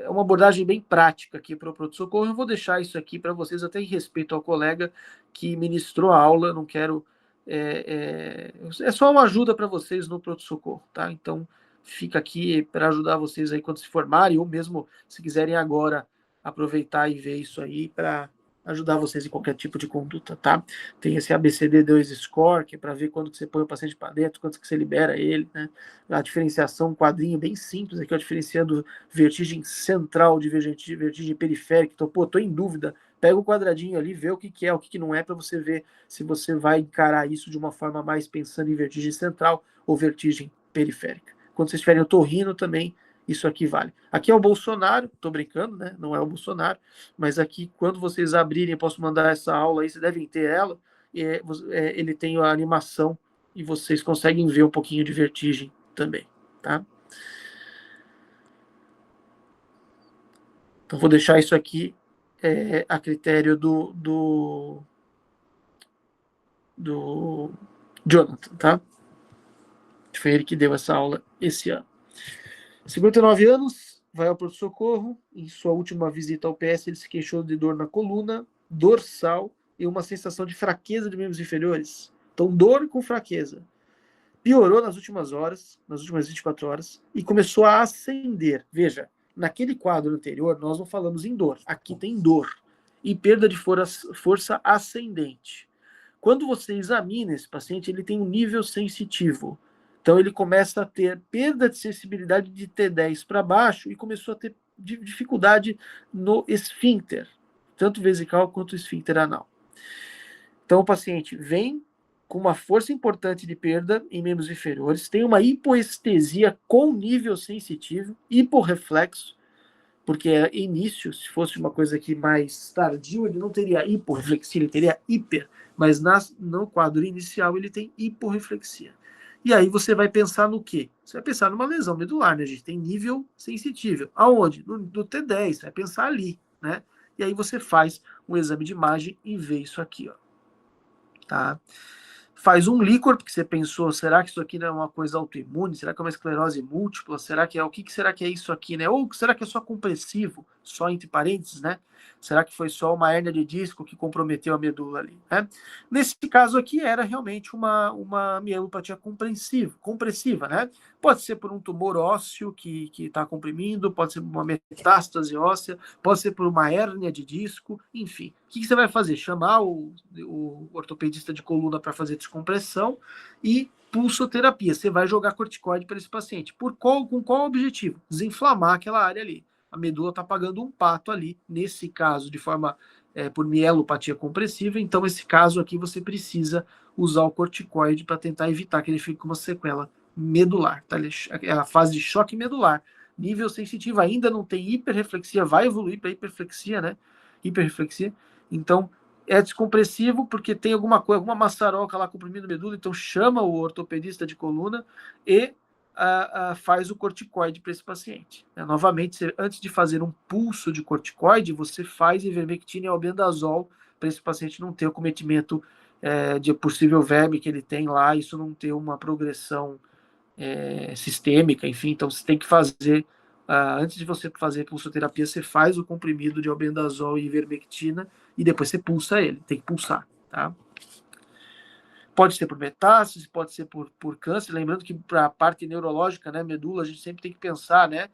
S1: uma abordagem bem prática aqui para o pronto-socorro. Eu vou deixar isso aqui para vocês, até em respeito ao colega que ministrou a aula. Não quero. É só uma ajuda para vocês no pronto-socorro, tá? Então, fica aqui para ajudar vocês aí quando se formarem, ou mesmo se quiserem agora aproveitar e ver isso aí para ajudar vocês em qualquer tipo de conduta, tá? Tem esse ABCD2 score, que é para ver quando que você põe o paciente para dentro, quando que você libera ele, né? A diferenciação, um quadrinho bem simples aqui, ó, diferenciando vertigem central de vertigem periférica. Então, pô, tô em dúvida, pega o quadradinho ali, vê o que é, o que não é, para você ver se você vai encarar isso de uma forma mais pensando em vertigem central ou vertigem periférica. Quando vocês tiverem otorrino também, isso aqui vale. Aqui é o Bolsonaro, tô brincando, né? Não é o Bolsonaro, mas aqui, quando vocês abrirem, eu posso mandar essa aula aí, vocês devem ter ela, ele tem a animação e vocês conseguem ver um pouquinho de vertigem também, tá? Então, vou deixar isso aqui a critério do Jonathan, tá? Foi ele que deu essa aula esse ano. 59 anos, vai ao pronto-socorro. Em sua última visita ao PS, ele se queixou de dor na coluna, dorsal e uma sensação de fraqueza de membros inferiores. Então, dor com fraqueza. Piorou nas últimas horas, nas últimas 24 horas, e começou a ascender. Veja, naquele quadro anterior, nós não falamos em dor. Aqui tem dor e perda de força ascendente. Quando você examina esse paciente, ele tem um nível sensitivo. Então, ele começa a ter perda de sensibilidade de T10 para baixo e começou a ter dificuldade no esfíncter, tanto vesical quanto esfíncter anal. Então, o paciente vem com uma força importante de perda em membros inferiores, tem uma hipoestesia com nível sensitivo, hiporreflexo, porque é início, se fosse uma coisa aqui mais tardio, ele não teria hiporreflexia, ele teria hiper, mas no quadro inicial ele tem hiporreflexia. E aí você vai pensar no quê? Você vai pensar numa lesão medular, né? A gente tem nível sensitivo. Aonde? No T10, você vai pensar ali, né? E aí você faz um exame de imagem e vê isso aqui, ó. Tá? Faz um líquor, porque você pensou, será que isso aqui não é uma coisa autoimune? Será que é uma esclerose múltipla? Será que é o que será que é isso aqui, né? Ou será que é só compressivo, só entre parênteses, né? Será que foi só uma hérnia de disco que comprometeu a medula ali, né? Nesse caso aqui era realmente uma mielopatia compressiva, né? Pode ser por um tumor ósseo que está comprimindo, pode ser por uma metástase óssea, pode ser por uma hérnia de disco, enfim. O que você vai fazer? Chamar o ortopedista de coluna para fazer descompressão e pulsoterapia. Você vai jogar corticoide para esse paciente. Com qual objetivo? Desinflamar aquela área ali. A medula está pagando um pato ali, nesse caso, de forma por mielopatia compressiva. Então, nesse caso aqui, você precisa usar o corticoide para tentar evitar que ele fique com uma sequela medular. Tá? É a fase de choque medular. Nível sensitivo ainda não tem hiperreflexia, vai evoluir para hiperreflexia, né? Hiperreflexia. Então, é descompressivo porque tem alguma maçaroca lá comprimindo a medula, então chama o ortopedista de coluna e faz o corticoide para esse paciente. Novamente, antes de fazer um pulso de corticoide, você faz ivermectina e albendazol para esse paciente não ter o cometimento de possível verme que ele tem lá, isso não ter uma progressão sistêmica, enfim, então você tem que fazer, antes de você fazer pulsoterapia, você faz o comprimido de albendazol e ivermectina e depois você pulsa ele, tem que pulsar, tá? Pode ser por metástase, pode ser por câncer, lembrando que para a parte neurológica, né, medula, a gente sempre tem que pensar, né,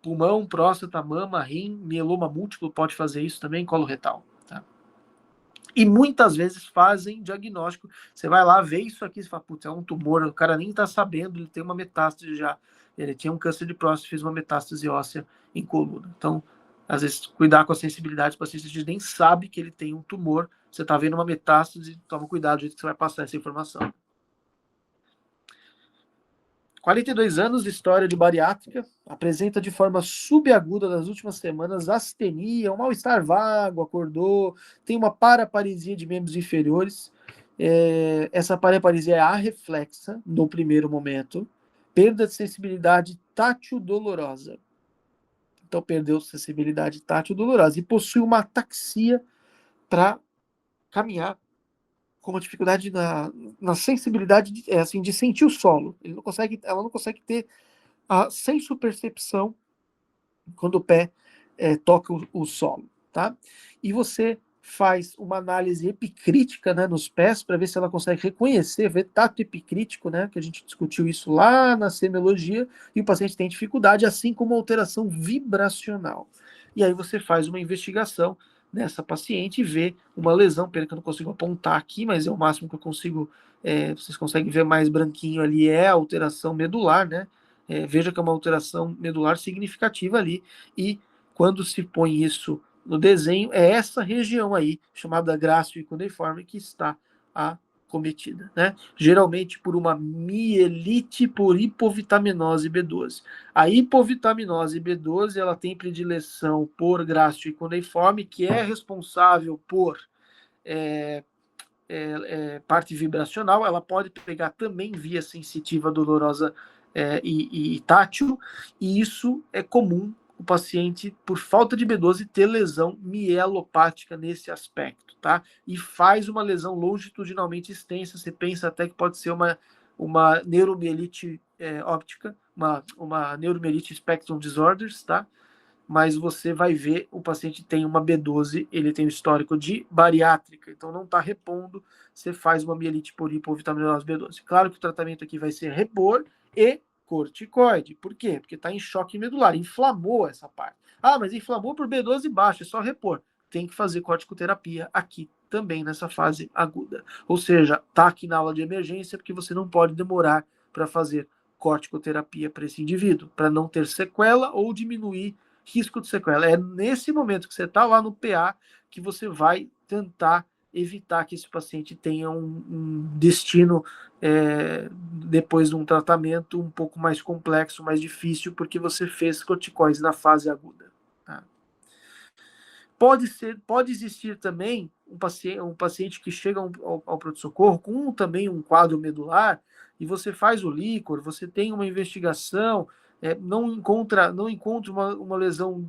S1: pulmão, próstata, mama, rim, mieloma múltiplo pode fazer isso também, colo retal, tá? E muitas vezes fazem diagnóstico. Você vai lá, vê isso aqui, você fala, putz, é um tumor, o cara nem tá sabendo, ele tem uma metástase já. Ele tinha um câncer de próstata, fez uma metástase óssea em coluna. Então, às vezes, cuidar com a sensibilidade, o paciente nem sabe que ele tem um tumor, você tá vendo uma metástase, toma cuidado do jeito que você vai passar essa informação. 42 anos de história de bariátrica, apresenta de forma subaguda nas últimas semanas astenia, um mal-estar vago, acordou, tem uma paraparesia de membros inferiores. Essa paraparesia é arreflexa no primeiro momento, perda de sensibilidade tátil dolorosa. Então, perdeu sensibilidade tátil dolorosa e possui uma ataxia para caminhar com uma dificuldade na sensibilidade de sentir o solo. Ela não consegue ter a sensopercepção quando o pé toca o solo, tá? E você faz uma análise epicrítica, né, nos pés para ver se ela consegue reconhecer, ver tato epicrítico, né, que a gente discutiu isso lá na semiologia, e o paciente tem dificuldade, assim como alteração vibracional. E aí você faz uma investigação nessa paciente e ver uma lesão, pena que eu não consigo apontar aqui, mas é o máximo que eu consigo, vocês conseguem ver mais branquinho ali, é a alteração medular, né? Veja que é uma alteração medular significativa ali, e quando se põe isso no desenho, é essa região aí, chamada grácil e cuneiforme, que está acometida, né? Geralmente por uma mielite por hipovitaminose B12. A hipovitaminose B12, ela tem predileção por grácil e cuneiforme, que é responsável por parte vibracional. Ela pode pegar também via sensitiva, dolorosa e tátil, e isso é comum o paciente, por falta de B12, ter lesão mielopática nesse aspecto, tá? E faz uma lesão longitudinalmente extensa, você pensa até que pode ser uma neuromielite óptica, uma neuromielite spectrum disorders, tá? Mas você vai ver, o paciente tem uma B12, ele tem um histórico de bariátrica, então não está repondo, você faz uma mielite por hipovitaminose B12. Claro que o tratamento aqui vai ser repor e corticoide. Por quê? Porque está em choque medular, inflamou essa parte. Ah, mas inflamou por B12 baixo, é só repor. Tem que fazer corticoterapia aqui também nessa fase aguda. Ou seja, tá aqui na aula de emergência, porque você não pode demorar para fazer corticoterapia para esse indivíduo, para não ter sequela ou diminuir risco de sequela. É nesse momento que você está lá no PA que você vai tentar evitar que esse paciente tenha um destino depois de um tratamento um pouco mais complexo, mais difícil, porque você fez corticoides na fase aguda. Tá? Pode existir também um paciente que chega ao pronto-socorro com também um quadro medular, e você faz o líquor, você tem uma investigação, não encontra uma lesão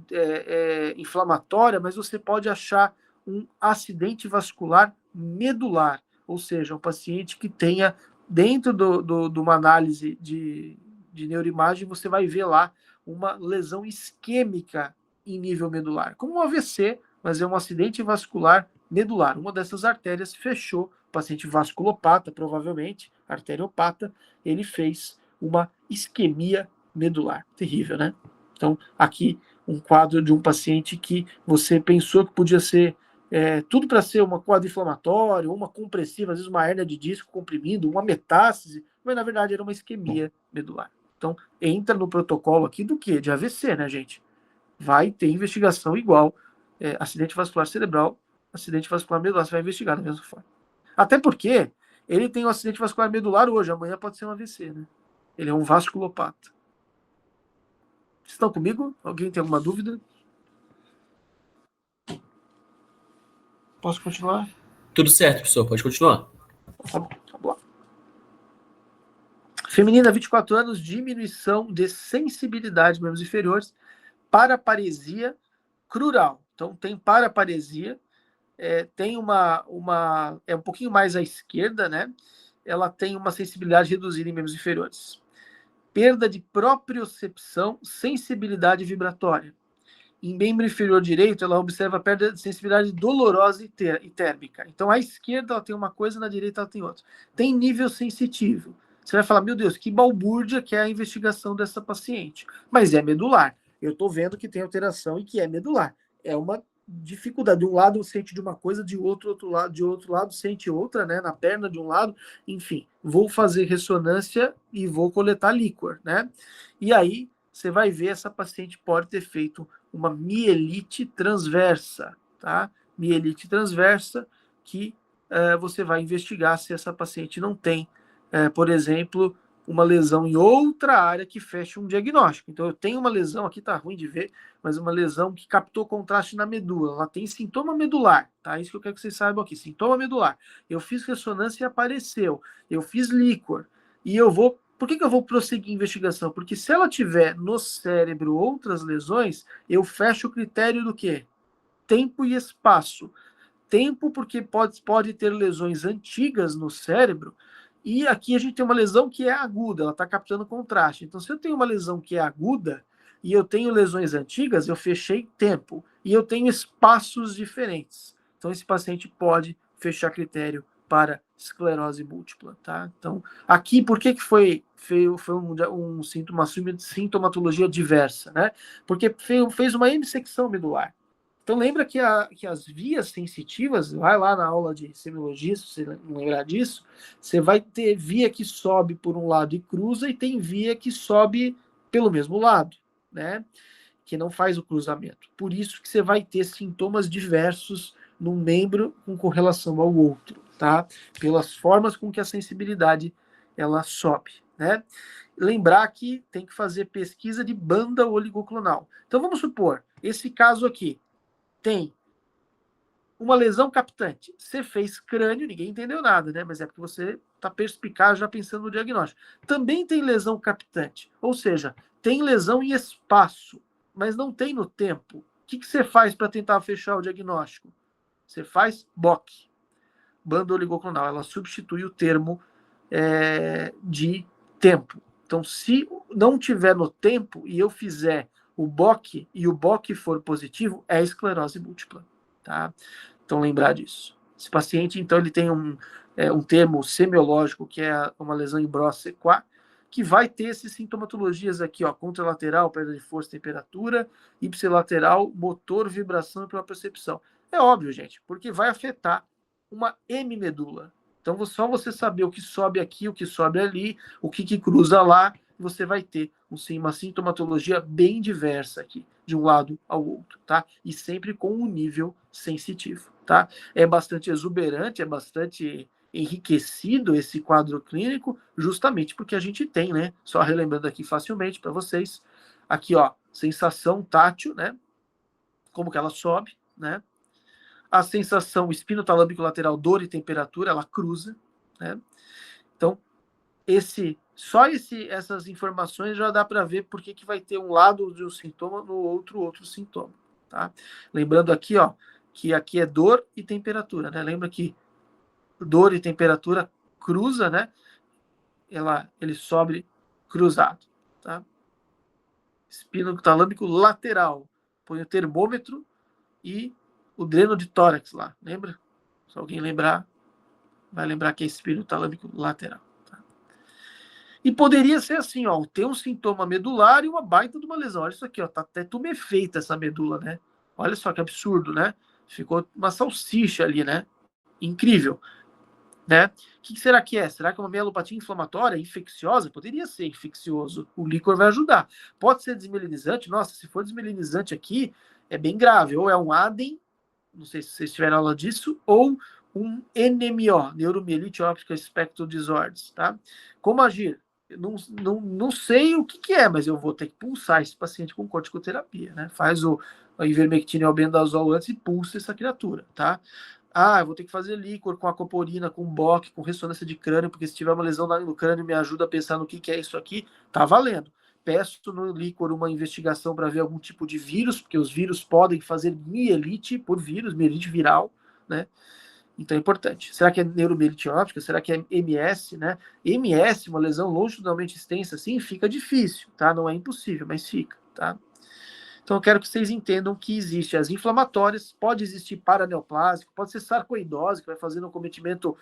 S1: inflamatória, mas você pode achar um acidente vascular medular, ou seja, um paciente que tenha, dentro de uma análise de neuroimagem, você vai ver lá uma lesão isquêmica em nível medular, como um AVC, mas é um acidente vascular medular. Uma dessas artérias fechou, o paciente vasculopata, provavelmente, arteriopata, ele fez uma isquemia medular. Terrível, né? Então, aqui, um quadro de um paciente que você pensou que podia ser tudo para ser uma quadro inflamatório, uma compressiva, às vezes uma hérnia de disco comprimindo, uma metástase, mas na verdade era uma isquemia medular. Então, entra no protocolo aqui do quê? De AVC, né, gente? Vai ter investigação igual acidente vascular cerebral, acidente vascular medular, você vai investigar da mesma forma. Até porque ele tem um acidente vascular medular hoje, amanhã pode ser um AVC, né? Ele é um vasculopata. Vocês estão comigo? Alguém tem alguma dúvida? Posso continuar?
S5: Tudo certo, professor, pode continuar.
S1: Tá bom, vamos lá. Feminina, 24 anos, diminuição de sensibilidade de membros inferiores, paraparesia crural. Então, tem paraparesia, tem é um pouquinho mais à esquerda, né? Ela tem uma sensibilidade reduzida em membros inferiores. Perda de propriocepção, sensibilidade vibratória. Em membro inferior direito, ela observa a perda de sensibilidade dolorosa e térmica. Então, à esquerda ela tem uma coisa, na direita ela tem outra. Tem nível sensitivo. Você vai falar, meu Deus, que balbúrdia que é a investigação dessa paciente. Mas é medular. Eu estou vendo que tem alteração e que é medular. É uma dificuldade. De um lado sente de uma coisa, de outro lado sente outra, né? Na perna de um lado. Enfim, vou fazer ressonância e vou coletar líquor, né? E aí, você vai ver, essa paciente pode ter feito uma mielite transversa, tá? Mielite transversa, que você vai investigar se essa paciente não tem, por exemplo, uma lesão em outra área que feche um diagnóstico. Então, eu tenho uma lesão, aqui tá ruim de ver, mas uma lesão que captou contraste na medula. Ela tem sintoma medular, tá? Isso que eu quero que vocês saibam aqui, sintoma medular. Eu fiz ressonância e apareceu. Eu fiz líquor. E eu vou... Por que eu vou prosseguir a investigação? Porque se ela tiver no cérebro outras lesões, eu fecho o critério do quê? Tempo e espaço. Tempo, porque pode ter lesões antigas no cérebro, e aqui a gente tem uma lesão que é aguda, ela está captando contraste. Então, se eu tenho uma lesão que é aguda, e eu tenho lesões antigas, eu fechei tempo. E eu tenho espaços diferentes. Então, esse paciente pode fechar critério para esclerose múltipla, tá? Então, aqui, por que foi uma sintomatologia diversa, né? Porque fez uma emissecção medular. Então lembra que as vias sensitivas, vai lá na aula de semiologia, se você não lembrar disso, você vai ter via que sobe por um lado e cruza, e tem via que sobe pelo mesmo lado, né? Que não faz o cruzamento. Por isso que você vai ter sintomas diversos num membro com relação ao outro, tá? Pelas formas com que a sensibilidade ela sobe, né? Lembrar que tem que fazer pesquisa de banda oligoclonal. Então vamos supor, esse caso aqui tem uma lesão captante. Você fez crânio, ninguém entendeu nada, né? Mas é porque você está perspicaz já pensando no diagnóstico. Também tem lesão captante, ou seja, tem lesão em espaço, mas não tem no tempo. O que você faz para tentar fechar o diagnóstico? Você faz BOC, banda oligoclonal. Ela substitui o termo de tempo. Então, se não tiver no tempo e eu fizer o BOC e o BOC for positivo, é esclerose múltipla, tá? Então, lembrar disso. Esse paciente, então, ele tem um termo semiológico, que é uma lesão em Bros-Sequard, que vai ter essas sintomatologias aqui, ó, contralateral, perda de força e temperatura, ipsilateral, motor, vibração e propriocepção. É óbvio, gente, porque vai afetar uma hemimedula. Então, só você saber o que sobe aqui, o que sobe ali, o que cruza lá, você vai ter uma sintomatologia bem diversa aqui, de um lado ao outro, tá? E sempre com um nível sensitivo, tá? É bastante exuberante, é bastante enriquecido esse quadro clínico, justamente porque a gente tem, né? Só relembrando aqui facilmente para vocês, aqui, ó, sensação tátil, né? Como que ela sobe, né? A sensação espinotalâmico lateral, dor e temperatura, ela cruza, né? Então, essas informações já dá para ver por que vai ter um lado de um sintoma, no outro sintoma, tá? Lembrando aqui, ó, que aqui é dor e temperatura, né? Lembra que dor e temperatura cruza, né? Ele sobe cruzado, tá? Espinotalâmico lateral, põe o termômetro e o dreno de tórax lá, lembra? Se alguém lembrar, vai lembrar que é espinotalâmico lateral. Tá? E poderia ser assim, ó, ter um sintoma medular e uma baita de uma lesão. Olha isso aqui, ó, tá até tumefeita essa medula, né? Olha só que absurdo, né? Ficou uma salsicha ali, né? Incrível, né? O que será que é? Será que é uma mielopatia inflamatória, infecciosa? Poderia ser infeccioso. O líquor vai ajudar. Pode ser desmielinizante? Nossa, se for desmielinizante aqui, é bem grave. Ou é um ADEM, não sei se vocês tiveram aula disso, ou um NMO, Neuromielite Optic Spectrum Disorders, tá? Como agir? Não sei o que é, mas eu vou ter que pulsar esse paciente com corticoterapia, né? Faz a ivermectina e albendazol antes e pulsa essa criatura, tá? Ah, eu vou ter que fazer líquor com acoporina, com BOC, com ressonância de crânio, porque se tiver uma lesão no crânio me ajuda a pensar no que é isso aqui, tá valendo. Peço no líquor uma investigação para ver algum tipo de vírus, porque os vírus podem fazer mielite por vírus, mielite viral, né? Então é importante. Será que é neuromielite óptica? Será que é MS, né? MS, uma lesão longitudinalmente extensa, assim, fica difícil, tá? Não é impossível, mas fica, tá? Então eu quero que vocês entendam que existe as inflamatórias, pode existir paraneoplásico, pode ser sarcoidose, que vai fazendo um cometimento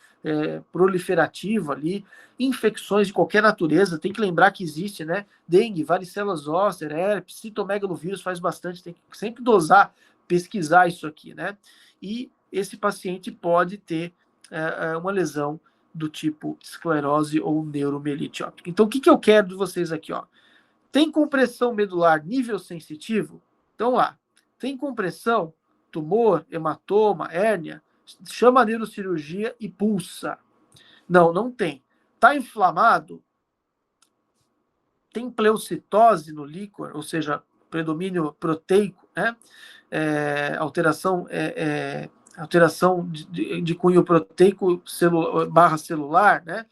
S1: proliferativo ali, infecções de qualquer natureza, tem que lembrar que existe, né? Dengue, varicela zoster, herpes, citomegalovírus faz bastante, tem que sempre dosar, pesquisar isso aqui, né? E esse paciente pode ter uma lesão do tipo esclerose ou neuromielite óptica. Então o que eu quero de vocês aqui, ó? Tem compressão medular nível sensitivo? Então lá, tem compressão, tumor, hematoma, hérnia, chama a neurocirurgia e pulsa. Não tem. Está inflamado? Tem pleocitose no líquor, ou seja, predomínio proteico, né? Alteração de cunho proteico /celular, né?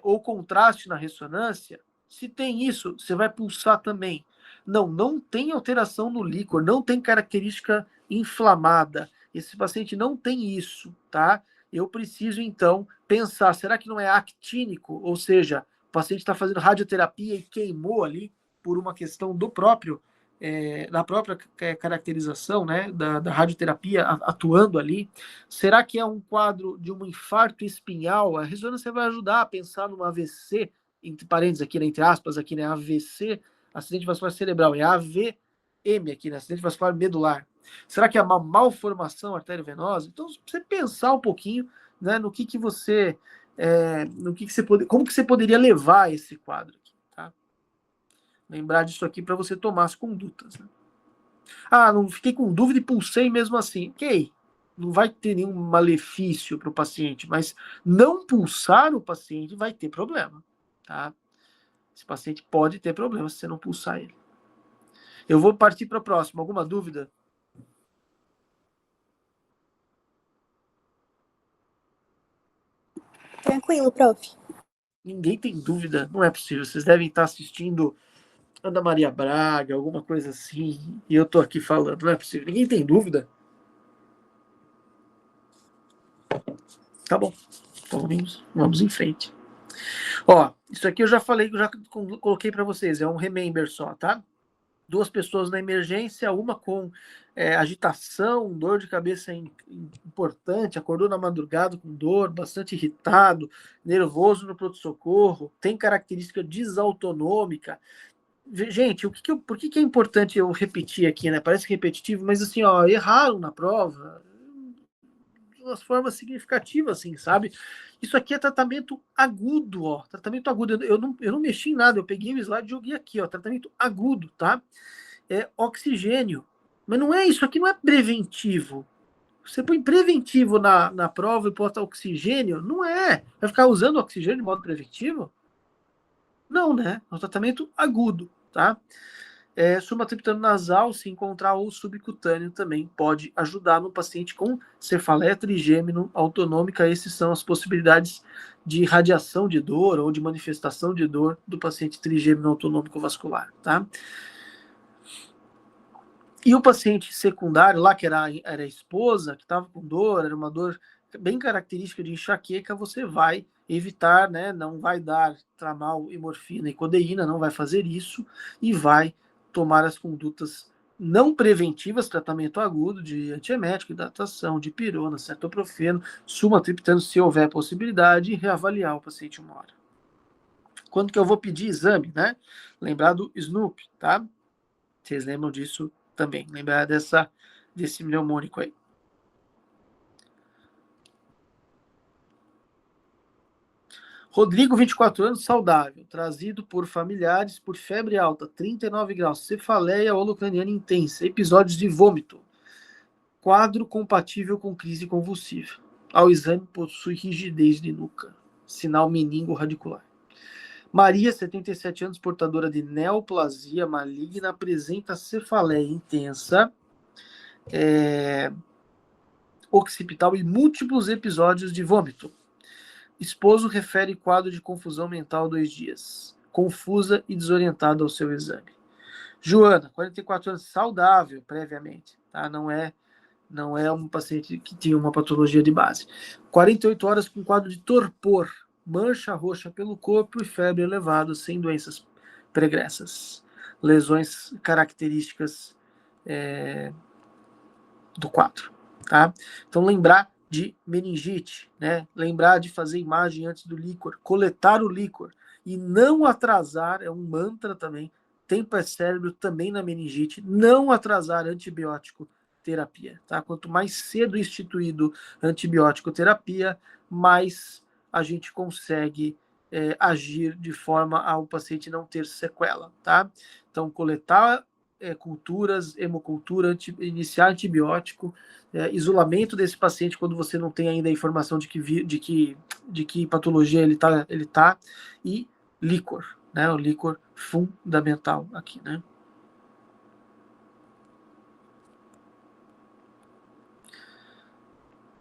S1: Ou contraste na ressonância. Se tem isso, você vai pulsar também. Não tem alteração no líquor, não tem característica inflamada. Esse paciente não tem isso, tá? Eu preciso, então, pensar, será que não é actínico? Ou seja, o paciente está fazendo radioterapia e queimou ali por uma questão da própria caracterização, né, da radioterapia atuando ali. Será que é um quadro de um infarto espinhal? A ressonância vai ajudar a pensar num AVC, entre parênteses aqui, né, entre aspas, aqui, né, AVC, acidente vascular cerebral, é AVM aqui, né, acidente vascular medular. Será que é uma malformação arteriovenosa? Então, você pensar um pouquinho, né, no que você, como que você poderia levar esse quadro aqui, tá? Lembrar disso aqui para você tomar as condutas, né? Ah, não fiquei com dúvida e pulsei mesmo assim. Ok, não vai ter nenhum malefício para o paciente, mas não pulsar o paciente vai ter problema, tá? Esse paciente pode ter problema se você não pulsar ele. Eu vou partir para a próxima. Alguma dúvida?
S2: Tranquilo, prof.
S1: Ninguém tem dúvida, não é possível. Vocês devem estar assistindo Ana Maria Braga, alguma coisa assim, e eu tô aqui falando, não é possível. Ninguém tem dúvida? Tá bom, então vamos em frente. Ó, isso aqui eu já falei, eu já coloquei para vocês, é um remember só, tá? 2 pessoas na emergência, uma com agitação, dor de cabeça importante, acordou na madrugada com dor, bastante irritado, nervoso no pronto-socorro, tem característica desautonômica. Gente, por que é importante eu repetir aqui, né? Parece repetitivo, mas assim, ó, erraram na prova de umas formas significativas, assim, sabe? Isso aqui é tratamento agudo, ó. Tratamento agudo. Eu não mexi em nada, eu peguei o slide e joguei aqui, ó. Tratamento agudo, tá? É oxigênio. Mas não é isso aqui, não é preventivo. Você põe preventivo na prova e bota oxigênio? Não é. Vai ficar usando oxigênio de modo preventivo? Não, né? É um tratamento agudo, tá? Sumatriptano nasal, se encontrar, ou subcutâneo também pode ajudar no paciente com cefaleia trigêmino autonômica. Essas são as possibilidades de radiação de dor ou de manifestação de dor do paciente trigêmino autonômico vascular, tá? E o paciente secundário, lá que era a esposa, que estava com dor, era uma dor bem característica de enxaqueca, você vai evitar, né? Não vai dar tramal e morfina e codeína, não vai fazer isso, e vai tomar as condutas não preventivas, tratamento agudo de antiemético, hidratação, de pirona, cetoprofeno, sumatriptano, se houver possibilidade, e reavaliar o paciente uma hora. Quando que eu vou pedir exame, né? Lembrar do SNOOP, tá? Vocês lembram disso também, lembrar desse mnemônico aí. Rodrigo, 24 anos, saudável, trazido por familiares por febre alta, 39 graus, cefaleia holocraniana intensa, episódios de vômito, quadro compatível com crise convulsiva. Ao exame, possui rigidez de nuca, sinal meningo-radicular. Maria, 77 anos, portadora de neoplasia maligna, apresenta cefaleia intensa, occipital e múltiplos episódios de vômito. Esposo refere quadro de confusão mental 2 dias. Confusa e desorientada ao seu exame. Joana, 44 anos, saudável previamente, tá? Não é um paciente que tinha uma patologia de base. 48 horas com quadro de torpor, mancha roxa pelo corpo e febre elevada, sem doenças pregressas. Lesões características do quadro, tá? Então, lembrar de meningite, né? Lembrar de fazer imagem antes do líquor, coletar o líquor e não atrasar, é um mantra também, tempo é cérebro também na meningite, não atrasar antibiótico terapia, tá? Quanto mais cedo instituído antibiótico terapia, mais a gente consegue agir de forma ao paciente não ter sequela, tá? Então, coletar culturas, hemocultura, iniciar antibiótico, isolamento desse paciente quando você não tem ainda a informação de que patologia ele tá, e líquor, né? O líquor fundamental aqui, né?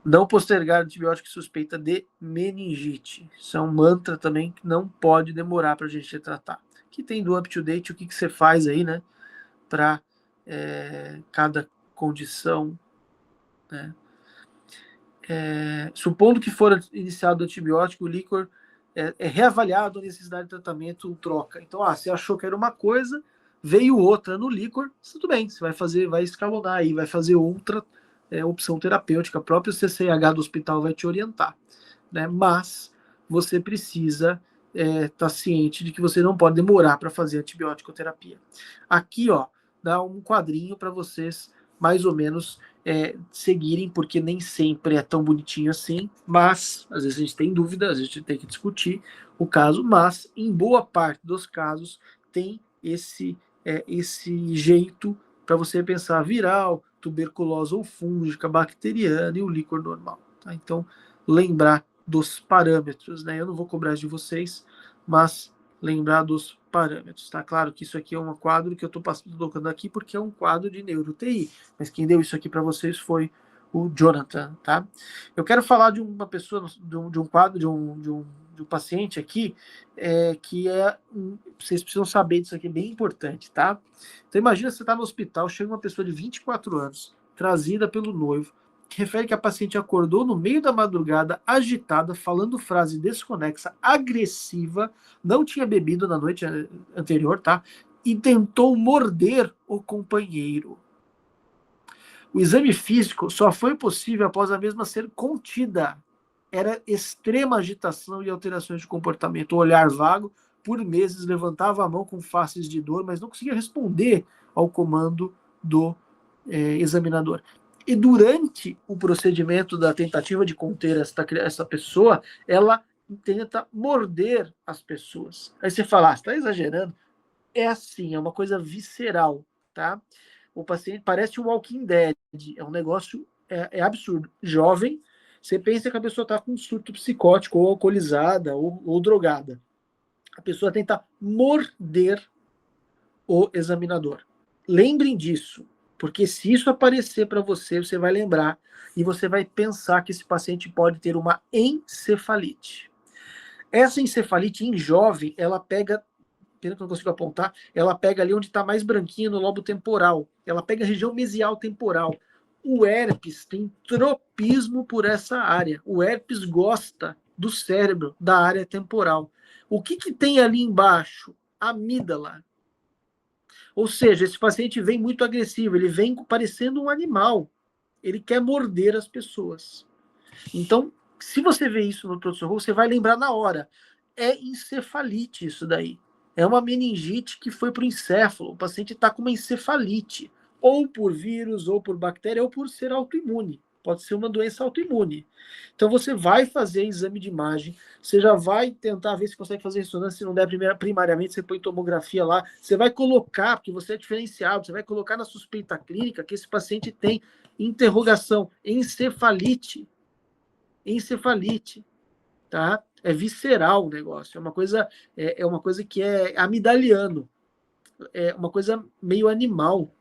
S1: Não postergar antibiótico suspeita de meningite. Isso é um mantra também que não pode demorar para a gente tratar. Aqui tem do up-to-date o que você faz aí, né? Para cada condição, né? Supondo que for iniciado o antibiótico, o líquor é reavaliado a necessidade de tratamento, troca. Então, você achou que era uma coisa, veio outra no líquor, tudo bem, você vai escalonar aí, vai fazer outra opção terapêutica, a própria CCH do hospital vai te orientar, né? Mas você precisa estar ciente de que você não pode demorar para fazer antibiótico terapia. Aqui, ó, dá um quadrinho para vocês mais ou menos seguirem, porque nem sempre é tão bonitinho assim, mas às vezes a gente tem dúvida, às vezes a gente tem que discutir o caso, mas em boa parte dos casos tem esse jeito para você pensar viral, tuberculose ou fúngica, bacteriana e o líquor normal. Tá? Então, lembrar dos parâmetros, né? Eu não vou cobrar de vocês, mas lembrar dos parâmetros, tá? Claro que isso aqui é um quadro que eu estou colocando aqui porque é um quadro de neuro-TI, mas quem deu isso aqui para vocês foi o Jonathan, tá? Eu quero falar de uma pessoa, de um quadro, de um paciente aqui, vocês precisam saber disso aqui, é bem importante, tá? Então imagina você está no hospital, chega uma pessoa de 24 anos, trazida pelo noivo, que refere que a paciente acordou no meio da madrugada, agitada, falando frase desconexa, agressiva, não tinha bebido na noite anterior, tá? E tentou morder o companheiro. O exame físico só foi possível após a mesma ser contida. Era extrema agitação e alterações de comportamento. O olhar vago, por meses, levantava a mão com faces de dor, mas não conseguia responder ao comando do examinador. E durante o procedimento da tentativa de conter essa pessoa, ela tenta morder as pessoas. Aí você fala, você está exagerando? É assim, é uma coisa visceral, tá? O paciente parece um Walking Dead, é um negócio, é absurdo. Jovem, você pensa que a pessoa está com um surto psicótico, ou alcoolizada, ou drogada. A pessoa tenta morder o examinador. Lembrem disso, porque se isso aparecer para você, você vai lembrar e você vai pensar que esse paciente pode ter uma encefalite. Essa encefalite em jovem, ela pega, pena que eu não consigo apontar, ela pega ali onde está mais branquinho no lobo temporal. Ela pega a região mesial temporal. O herpes tem tropismo por essa área. O herpes gosta do cérebro, da área temporal. O que tem ali embaixo? Amígdala. Ou seja, esse paciente vem muito agressivo, ele vem parecendo um animal. Ele quer morder as pessoas. Então, se você vê isso no pronto-socorro, você vai lembrar na hora. É encefalite isso daí. É uma meningite que foi para o encéfalo. O paciente está com uma encefalite. Ou por vírus, ou por bactéria, ou por ser autoimune. Pode ser uma doença autoimune. Então você vai fazer exame de imagem, você já vai tentar ver se consegue fazer ressonância, se não der primariamente, você põe tomografia lá, você vai colocar, porque você é diferenciado, você vai colocar na suspeita clínica que esse paciente tem interrogação, encefalite, tá? É visceral o negócio, é uma coisa que é amidaliano, é uma coisa meio animal,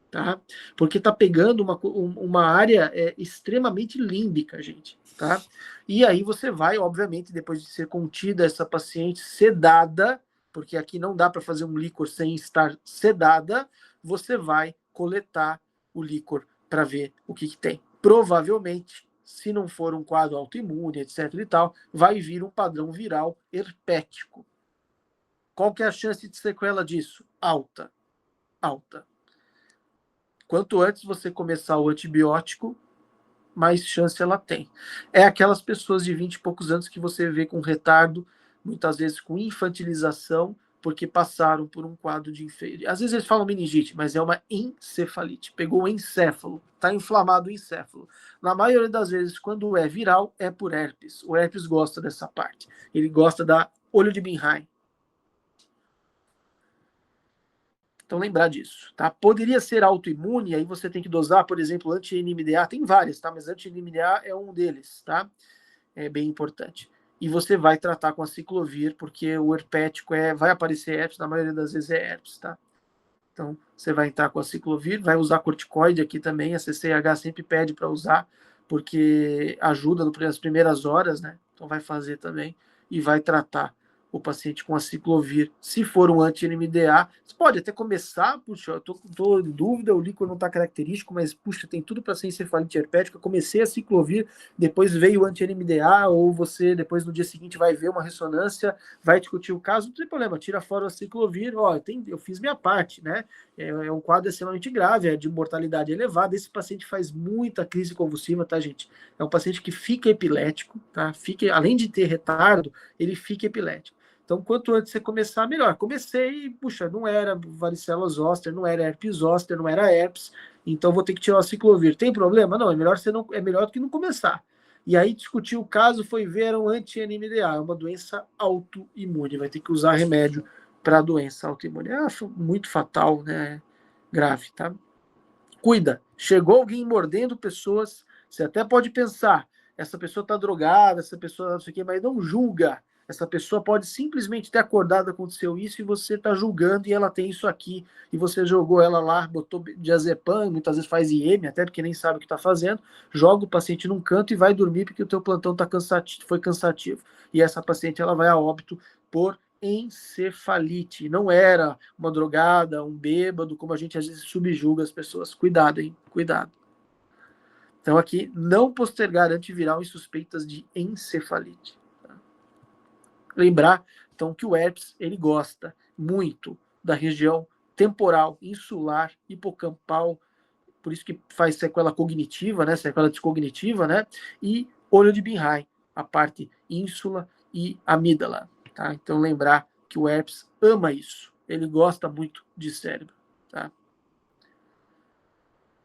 S1: tá? Porque tá pegando uma área extremamente límbica, gente, tá? E aí você vai, obviamente, depois de ser contida essa paciente sedada, porque aqui não dá para fazer um líquor sem estar sedada, você vai coletar o líquor para ver o que tem. Provavelmente, se não for um quadro autoimune, etc e tal, vai vir um padrão viral herpético. Qual que é a chance de sequela disso? Alta. Quanto antes você começar o antibiótico, mais chance ela tem. É aquelas pessoas de 20 e poucos anos que você vê com retardo, muitas vezes com infantilização, porque passaram por um quadro de infecção. Às vezes eles falam meningite, mas é uma encefalite. Pegou o encéfalo, está inflamado o encéfalo. Na maioria das vezes, quando é viral, é por herpes. O herpes gosta dessa parte. Ele gosta da olho de Bernheim. Então, lembrar disso, tá? Poderia ser autoimune, aí você tem que dosar, por exemplo, anti-NMDA, tem várias, tá? Mas anti-NMDA é um deles, tá? É bem importante. E você vai tratar com a ciclovir, porque o herpético vai aparecer herpes, na maioria das vezes é herpes, tá? Então, você vai entrar com a ciclovir, vai usar corticoide aqui também, a CCH sempre pede para usar, porque ajuda nas primeiras horas, né? Então, vai fazer também e vai tratar o paciente com a ciclovir. Se for um anti-NMDA, você pode até começar, puxa, eu tô em dúvida, o líquor não está característico, mas, puxa, tem tudo para ser encefalite herpética, comecei a ciclovir, depois veio o anti-NMDA, ou você, depois no dia seguinte, vai ver uma ressonância, vai discutir o caso, não tem problema, tira fora a ciclovir, ó, eu fiz minha parte, né? É um quadro extremamente grave, é de mortalidade elevada, esse paciente faz muita crise convulsiva, tá, gente? É um paciente que fica epilético, tá? Além de ter retardo, ele fica epilético. Então, quanto antes você começar, melhor. Comecei, puxa, não era varicela zoster, não era herpes zoster, não era herpes, então vou ter que tirar o ciclovir. Tem problema? Não, é melhor do que não começar. E aí discutir o caso, foi ver, era um anti-NMDA, é uma doença autoimune, vai ter que usar remédio para doença autoimune. Eu acho muito fatal, né? Grave, tá? Cuida. Chegou alguém mordendo pessoas, você até pode pensar, essa pessoa está drogada, essa pessoa não sei o quê, mas não julga. Essa pessoa pode simplesmente ter acordado, aconteceu isso, e você está julgando, e ela tem isso aqui, e você jogou ela lá, botou diazepam, muitas vezes faz IM, até porque nem sabe o que está fazendo, joga o paciente num canto e vai dormir porque o teu plantão foi cansativo. E essa paciente ela vai a óbito por encefalite. Não era uma drogada, um bêbado, como a gente às vezes subjuga as pessoas. Cuidado, hein? Cuidado. Então aqui, não postergar antiviral em suspeitas de encefalite. Lembrar, então, que o herpes, ele gosta muito da região temporal, insular, hipocampal, por isso que faz sequela cognitiva, né? Sequela descognitiva, né? E olho de Bingheim, a parte ínsula e amígdala. Tá? Então, lembrar que o herpes ama isso. Ele gosta muito de cérebro. Tá?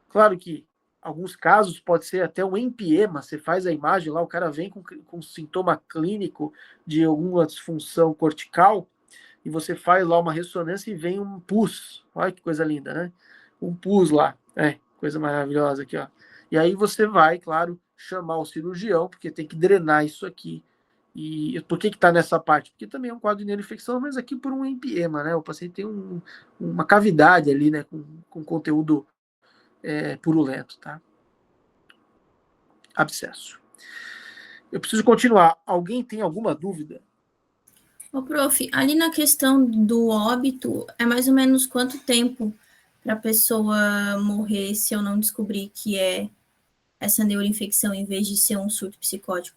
S1: Claro que alguns casos pode ser até um empiema. Você faz a imagem lá, o cara vem com sintoma clínico de alguma disfunção cortical e você faz lá uma ressonância e vem um pus. Olha que coisa linda, né? Um pus lá. Coisa maravilhosa aqui, ó. E aí você vai, claro, chamar o cirurgião, porque tem que drenar isso aqui. E por que está nessa parte? Porque também é um quadro de neuroinfecção, mas aqui por um empiema, né? O paciente tem uma cavidade ali, né? Com conteúdo purulento, tá? Abscesso. Eu preciso continuar. Alguém tem alguma dúvida?
S3: Ô, prof, ali na questão do óbito, é mais ou menos quanto tempo para a pessoa morrer se eu não descobrir que é essa neuroinfecção em vez de ser um surto psicótico?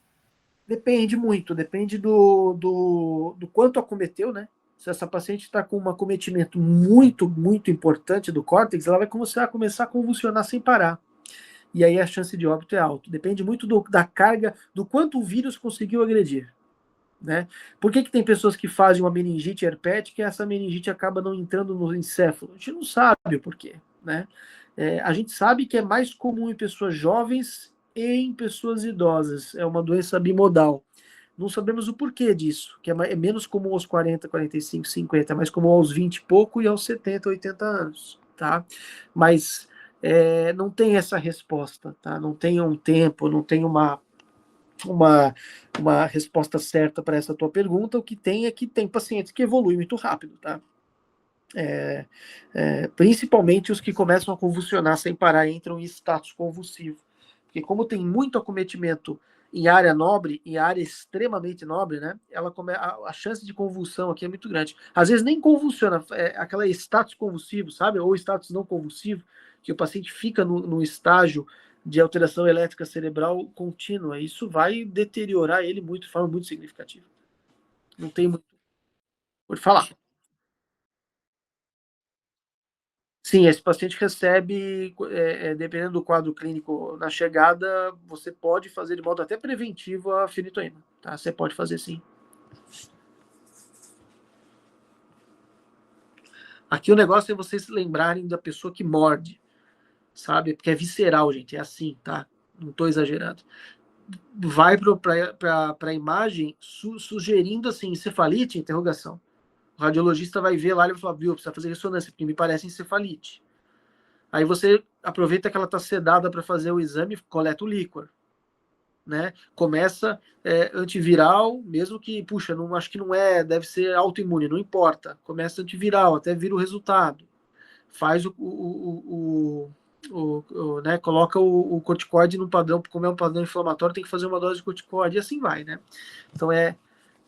S1: Depende muito, depende do quanto acometeu, né? Se essa paciente está com um acometimento muito, muito importante do córtex, ela vai começar a convulsionar sem parar. E aí a chance de óbito é alta. Depende muito da carga, do quanto o vírus conseguiu agredir. Né? Por que tem pessoas que fazem uma meningite herpética e essa meningite acaba não entrando no encéfalo? A gente não sabe o porquê. Né? A gente sabe que é mais comum em pessoas jovens e em pessoas idosas. É uma doença bimodal. Não sabemos o porquê disso, que é menos comum aos 40, 45, 50, é mais comum aos 20 e pouco e aos 70, 80 anos. Tá? Mas não tem essa resposta. Tá? Não tem um tempo, não tem uma resposta certa para essa tua pergunta. O que tem é que tem pacientes que evoluem muito rápido, tá? Principalmente os que começam a convulsionar sem parar, entram em status convulsivo. Porque como tem muito acometimento em área nobre, em área extremamente nobre, né? A chance de convulsão aqui é muito grande. Às vezes nem convulsiona, aquela status convulsivo, sabe? Ou status não convulsivo, que o paciente fica no estágio de alteração elétrica cerebral contínua. Isso vai deteriorar ele muito, de forma muito significativa. Não tem muito por falar. Sim, esse paciente recebe, dependendo do quadro clínico na chegada, você pode fazer de modo até preventivo a fenitoína, tá? Você pode fazer sim. Aqui o negócio é vocês se lembrarem da pessoa que morde, sabe? Porque é visceral, gente, é assim, tá? Não estou exagerando. Vai para a imagem sugerindo assim, encefalite, interrogação. O radiologista vai ver lá e vai falar, viu, precisa fazer ressonância, porque me parece encefalite. Aí você aproveita que ela está sedada para fazer o exame, coleta o líquor. Né? Começa antiviral, mesmo que, puxa, não, acho que não deve ser autoimune, não importa. Começa antiviral, até vira o resultado. Faz né? Coloca o corticoide no padrão, como é um padrão inflamatório, tem que fazer uma dose de corticoide e assim vai, né? Então é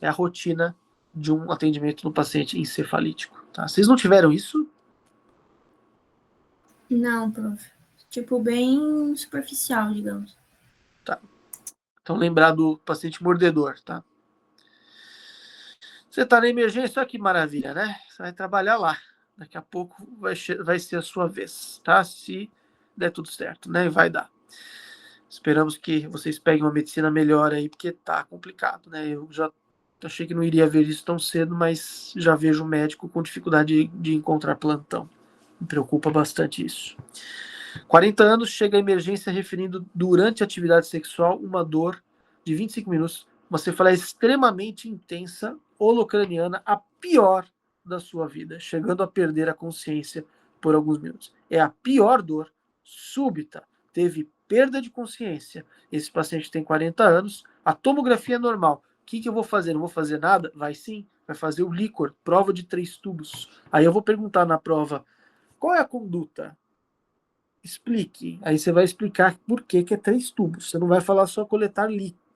S1: a rotina de um atendimento no paciente encefalítico. Tá? Vocês não tiveram isso?
S3: Não, prof. Tipo, bem superficial, digamos.
S1: Tá. Então lembrar do paciente mordedor, tá? Você tá na emergência, olha que maravilha, né? Você vai trabalhar lá. Daqui a pouco vai ser a sua vez, tá? Se der tudo certo, né? Vai dar. Esperamos que vocês peguem uma medicina melhor aí, porque tá complicado, né? Eu já Achei que não iria ver isso tão cedo, mas já vejo o médico com dificuldade de encontrar plantão. Me preocupa bastante isso. 40 anos, chega a emergência referindo durante a atividade sexual uma dor de 25 minutos, uma cefaleia extremamente intensa, holocraniana, a pior da sua vida, chegando a perder a consciência por alguns minutos. É a pior dor súbita. Teve perda de consciência. Esse paciente tem 40 anos, a tomografia é normal. O que eu vou fazer? Não vou fazer nada? Vai sim, vai fazer o líquor, prova de 3 tubos. Aí eu vou perguntar na prova, qual é a conduta? Explique. Aí você vai explicar por que é 3 tubos. Você não vai falar só coletar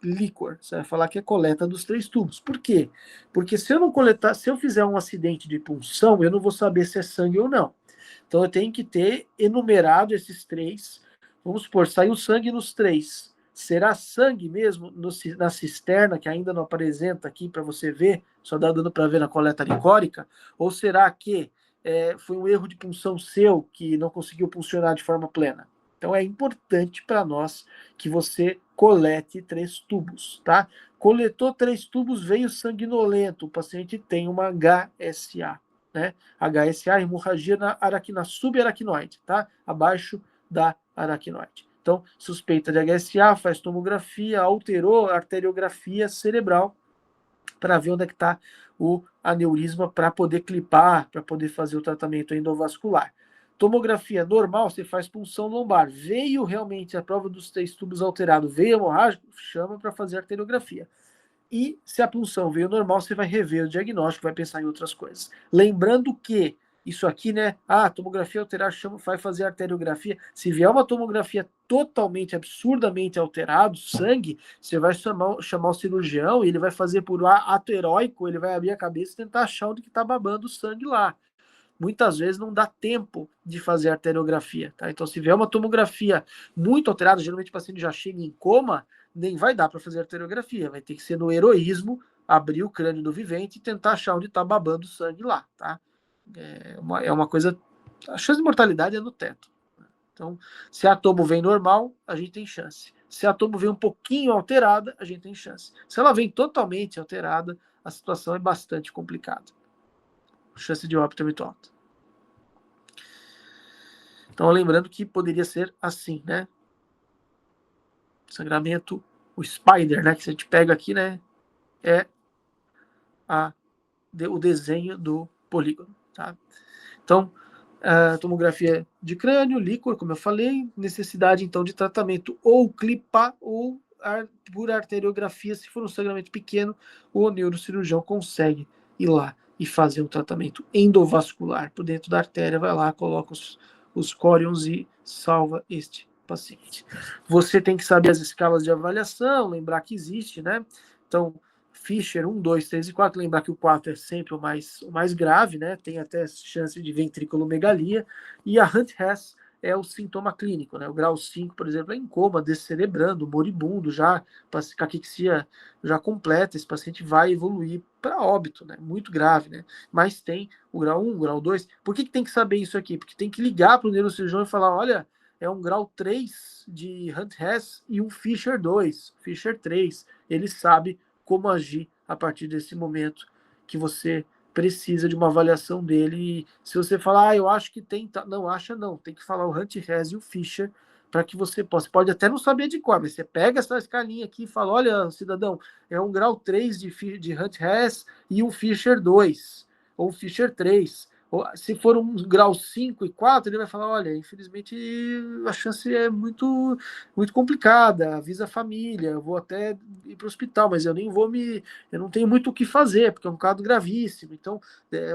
S1: líquor. Você vai falar que é coleta dos 3 tubos. Por quê? Porque se eu não coletar, se eu fizer um acidente de punção, eu não vou saber se é sangue ou não. Então eu tenho que ter enumerado esses 3. Vamos supor, saiu sangue nos 3. Será sangue mesmo na cisterna, que ainda não apresenta aqui para você ver, só dá dando para ver na coleta licórica? Ou será que foi um erro de punção seu que não conseguiu puncionar de forma plena? Então é importante para nós que você colete 3 tubos, tá? Coletou 3 tubos, veio sanguinolento, o paciente tem uma HSA, né? HSA, hemorragia na subaracnoide, tá? Abaixo da aracnoide. Então, suspeita de HSA, faz tomografia, alterou a arteriografia cerebral para ver onde é que está o aneurisma, para poder clipar, para poder fazer o tratamento endovascular. Tomografia normal, você faz punção lombar. Veio realmente a prova dos 3 tubos alterado, veio hemorrágico, chama para fazer arteriografia. E se a punção veio normal, você vai rever o diagnóstico, vai pensar em outras coisas. Lembrando que isso aqui, né? Tomografia alterada, vai fazer arteriografia. Se vier uma tomografia totalmente, absurdamente alterado, sangue, você vai chamar o cirurgião e ele vai fazer por ato heróico, ele vai abrir a cabeça e tentar achar onde que está babando o sangue lá. Muitas vezes não dá tempo de fazer arteriografia, tá? Então, se vier uma tomografia muito alterada, geralmente o paciente já chega em coma, nem vai dar para fazer arteriografia, vai ter que ser no heroísmo, abrir o crânio do vivente e tentar achar onde está babando o sangue lá, tá? É uma coisa, a chance de mortalidade é no teto. Então, se a tomo vem normal, a gente tem chance. Se a tomo vem um pouquinho alterada, a gente tem chance. Se ela vem totalmente alterada, a situação é bastante complicada. A chance de óbito é muito alta. Então, lembrando que poderia ser assim, né? Sangramento, o spider, né? Que a gente pega aqui, né? É o desenho do polígono, tá? Então, a tomografia de crânio, líquor, como eu falei, necessidade, então, de tratamento ou clipar ou por arteriografia, se for um sangramento pequeno, o neurocirurgião consegue ir lá e fazer um tratamento endovascular por dentro da artéria, vai lá, coloca os córions e salva este paciente. Você tem que saber as escalas de avaliação, lembrar que existe, né? Então, Fischer 1, 2, 3 e 4, lembrar que o 4 é sempre o mais grave, né? Tem até chance de ventriculomegalia, e a Hunt-Hess é o sintoma clínico, né? O grau 5, por exemplo, é em coma, descerebrando, moribundo, já caquexia já completa, esse paciente vai evoluir para óbito, né? Muito grave, né? Mas tem o grau 1, o grau 2. Por que tem que saber isso aqui? Porque tem que ligar para o neurocirurgião e falar, olha, é um grau 3 de Hunt-Hess e um Fischer 2, Fischer 3. Ele sabe como agir a partir desse momento que você precisa de uma avaliação dele. E se você falar, eu acho que tem, não acha não, tem que falar o Hunt-Hess e o Fischer para que você possa. Pode até não saber de cor, mas você pega essa escalinha aqui e fala, olha, cidadão, é um grau 3 de Hunt-Hess e um Fischer 2, ou Fischer 3. Se for um grau 5 e 4, ele vai falar, olha, infelizmente a chance é muito, muito complicada, avisa a família, eu vou até ir para o hospital, mas eu não tenho muito o que fazer, porque é um caso gravíssimo. Então,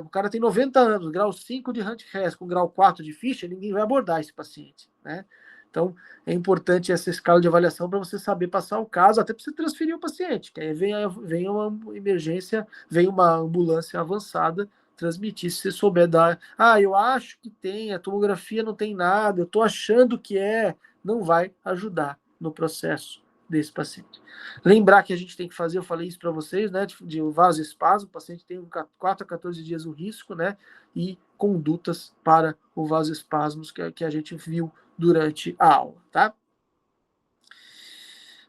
S1: o cara tem 90 anos, grau 5 de Hunt-Hess com grau 4 de Fischer, ninguém vai abordar esse paciente, né? Então, é importante essa escala de avaliação para você saber passar o caso, até para você transferir o paciente, que aí vem uma emergência, vem uma ambulância avançada, transmitir, se você souber dar, eu acho que tem, a tomografia não tem nada, eu estou achando que não vai ajudar no processo desse paciente. Lembrar que a gente tem que fazer, eu falei isso para vocês, né, de vasoespasmo, o paciente tem 4 a 14 dias o risco, né, e condutas para o vasoespasmos que a gente viu durante a aula, tá?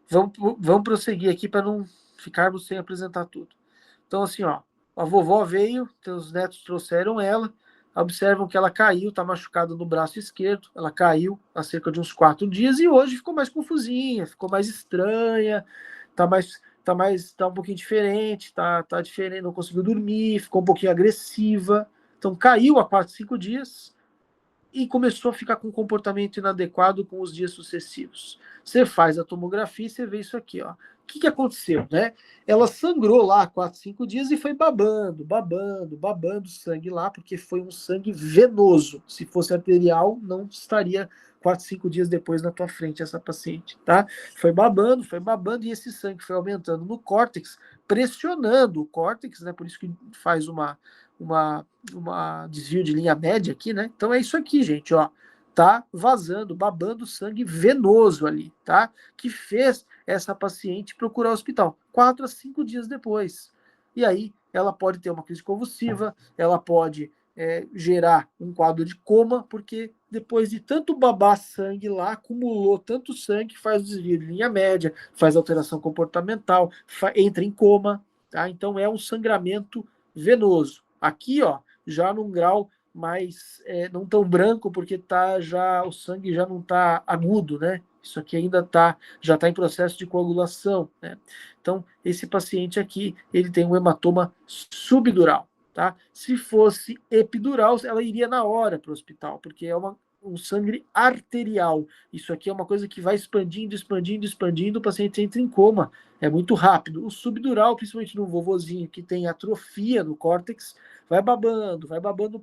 S1: Vamos prosseguir aqui para não ficarmos sem apresentar tudo. Então, assim, ó, a vovó veio, teus netos trouxeram ela, observam que ela caiu, está machucada no braço esquerdo, ela caiu há cerca de uns 4 dias e hoje ficou mais confusinha, ficou mais estranha, tá um pouquinho diferente, tá diferente, não conseguiu dormir, ficou um pouquinho agressiva. Então, caiu há 4, 5 dias e começou a ficar com um comportamento inadequado com os dias sucessivos. Você faz a tomografia e você vê isso aqui, ó. O que aconteceu, né? Ela sangrou lá 4, 5 dias e foi babando sangue lá, porque foi um sangue venoso. Se fosse arterial, não estaria 4, 5 dias depois na tua frente essa paciente, tá? Foi babando, e esse sangue foi aumentando no córtex, pressionando o córtex, né? Por isso que faz uma desvio de linha média aqui, né? Então é isso aqui, gente, ó. Tá vazando, babando sangue venoso ali, tá? Que fez essa paciente procurar o hospital 4 a 5 dias depois. E aí ela pode ter uma crise convulsiva, ela pode gerar um quadro de coma, porque depois de tanto babar sangue lá, acumulou tanto sangue que faz desvio de linha média, faz alteração comportamental, entra em coma, tá? Então é um sangramento venoso. Aqui, ó, já num grau mais não tão branco, porque o sangue já não está agudo, né? Isso aqui ainda já está em processo de coagulação, né? Então, esse paciente aqui, ele tem um hematoma subdural, tá? Se fosse epidural, ela iria na hora para o hospital, porque é um sangue arterial. Isso aqui é uma coisa que vai expandindo, o paciente entra em coma. É muito rápido. O subdural, principalmente no vovozinho que tem atrofia no córtex, vai babando um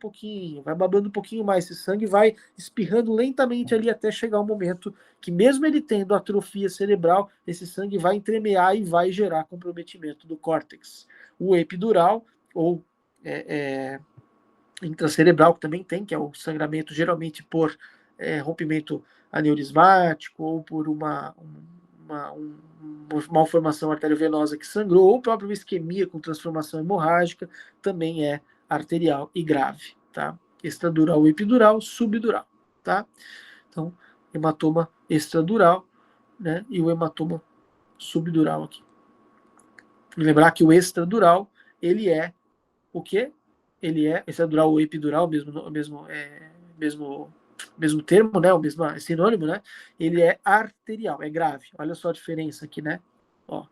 S1: pouquinho mais. Esse sangue vai espirrando lentamente ali até chegar um momento que, mesmo ele tendo atrofia cerebral, esse sangue vai entremear e vai gerar comprometimento do córtex. O epidural, ou intracerebral, que também tem, que é o sangramento geralmente por rompimento aneurismático ou por uma malformação arteriovenosa que sangrou, ou própria isquemia com transformação hemorrágica, também é arterial e grave, tá? Extradural, epidural, subdural, tá? Então, hematoma extradural, né? E o hematoma subdural aqui. Lembrar que o extradural, ele é o quê? Ele é extradural ou epidural, mesmo termo, né? O mesmo sinônimo, né? Ele é arterial, é grave. Olha só a diferença aqui, né? Ó.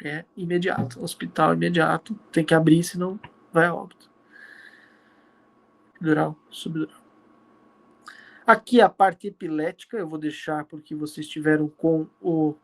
S1: É imediato. Hospital imediato. Tem que abrir, senão vai a óbito. Epidural, subdural. Aqui a parte epilética, eu vou deixar porque vocês estiveram com o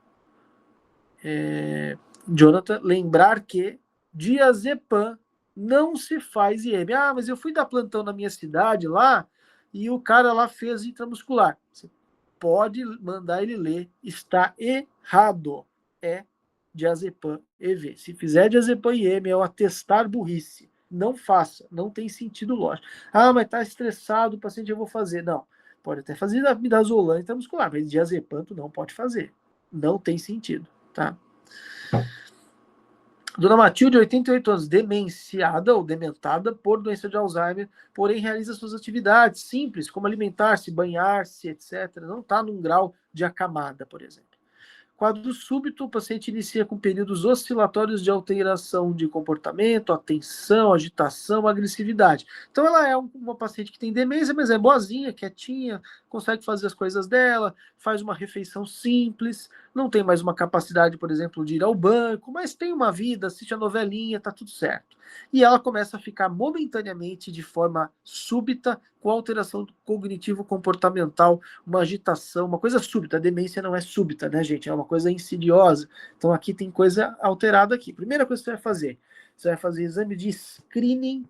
S1: Jonathan. Lembrar que diazepam não se faz IM. Ah, mas eu fui dar plantão na minha cidade lá e o cara lá fez intramuscular. Você pode mandar ele ler. Está errado. É diazepam EV. Se fizer diazepam IM, é o atestar burrice. Não faça. Não tem sentido lógico. Ah, mas tá estressado, o paciente eu vou fazer. Não. Pode até fazer midazolam intramuscular, mas diazepam tu não pode fazer. Não tem sentido, tá? Dona Matilde, 88 anos, demenciada ou dementada por doença de Alzheimer, porém realiza suas atividades simples, como alimentar-se, banhar-se, etc. Não está num grau de acamada, por exemplo. Quadro súbito, o paciente inicia com períodos oscilatórios de alteração de comportamento, atenção, agitação, agressividade. Então ela é uma paciente que tem demência, mas é boazinha, quietinha, consegue fazer as coisas dela, faz uma refeição simples, não tem mais uma capacidade, por exemplo, de ir ao banco, mas tem uma vida, assiste a novelinha, tá tudo certo. E ela começa a ficar momentaneamente, de forma súbita, com alteração cognitivo-comportamental, uma agitação, uma coisa súbita. A demência não é súbita, né, gente? É uma coisa insidiosa. Então aqui tem coisa alterada aqui. Primeira coisa que você vai fazer exame de screening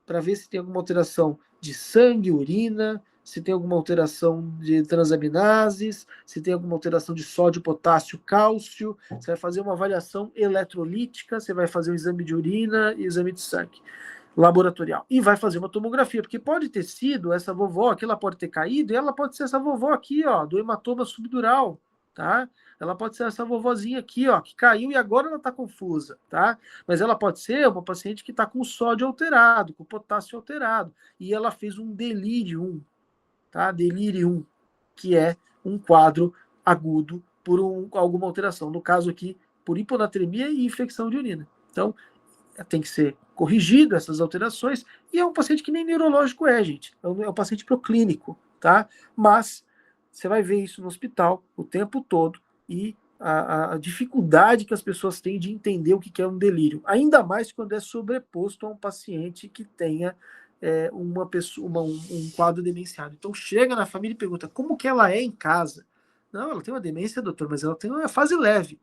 S1: para ver se tem alguma alteração de sangue, urina, se tem alguma alteração de transaminases, se tem alguma alteração de sódio, potássio, cálcio. Você vai fazer uma avaliação eletrolítica, você vai fazer um exame de urina e exame de sangue laboratorial. E vai fazer uma tomografia, porque pode ter sido essa vovó aqui, ela pode ter caído, e ela pode ser essa vovó aqui, ó, do hematoma subdural, tá? Ela pode ser essa vovozinha aqui, ó, que caiu e agora ela tá confusa, tá? Mas ela pode ser uma paciente que tá com sódio alterado, com potássio alterado, e ela fez um delírio, tá? Que é um quadro agudo por alguma alteração. No caso aqui, por hiponatremia e infecção de urina. Então, tem que ser corrigido essas alterações, e é um paciente que nem neurológico gente, é um paciente proclínico, tá? Mas você vai ver isso no hospital o tempo todo, e a dificuldade que as pessoas têm de entender o que é um delírio, ainda mais quando é sobreposto a um paciente que tenha um quadro demenciado. Então chega na família e pergunta como que ela é em casa. Não, ela tem uma demência, doutor, mas ela tem uma fase leve.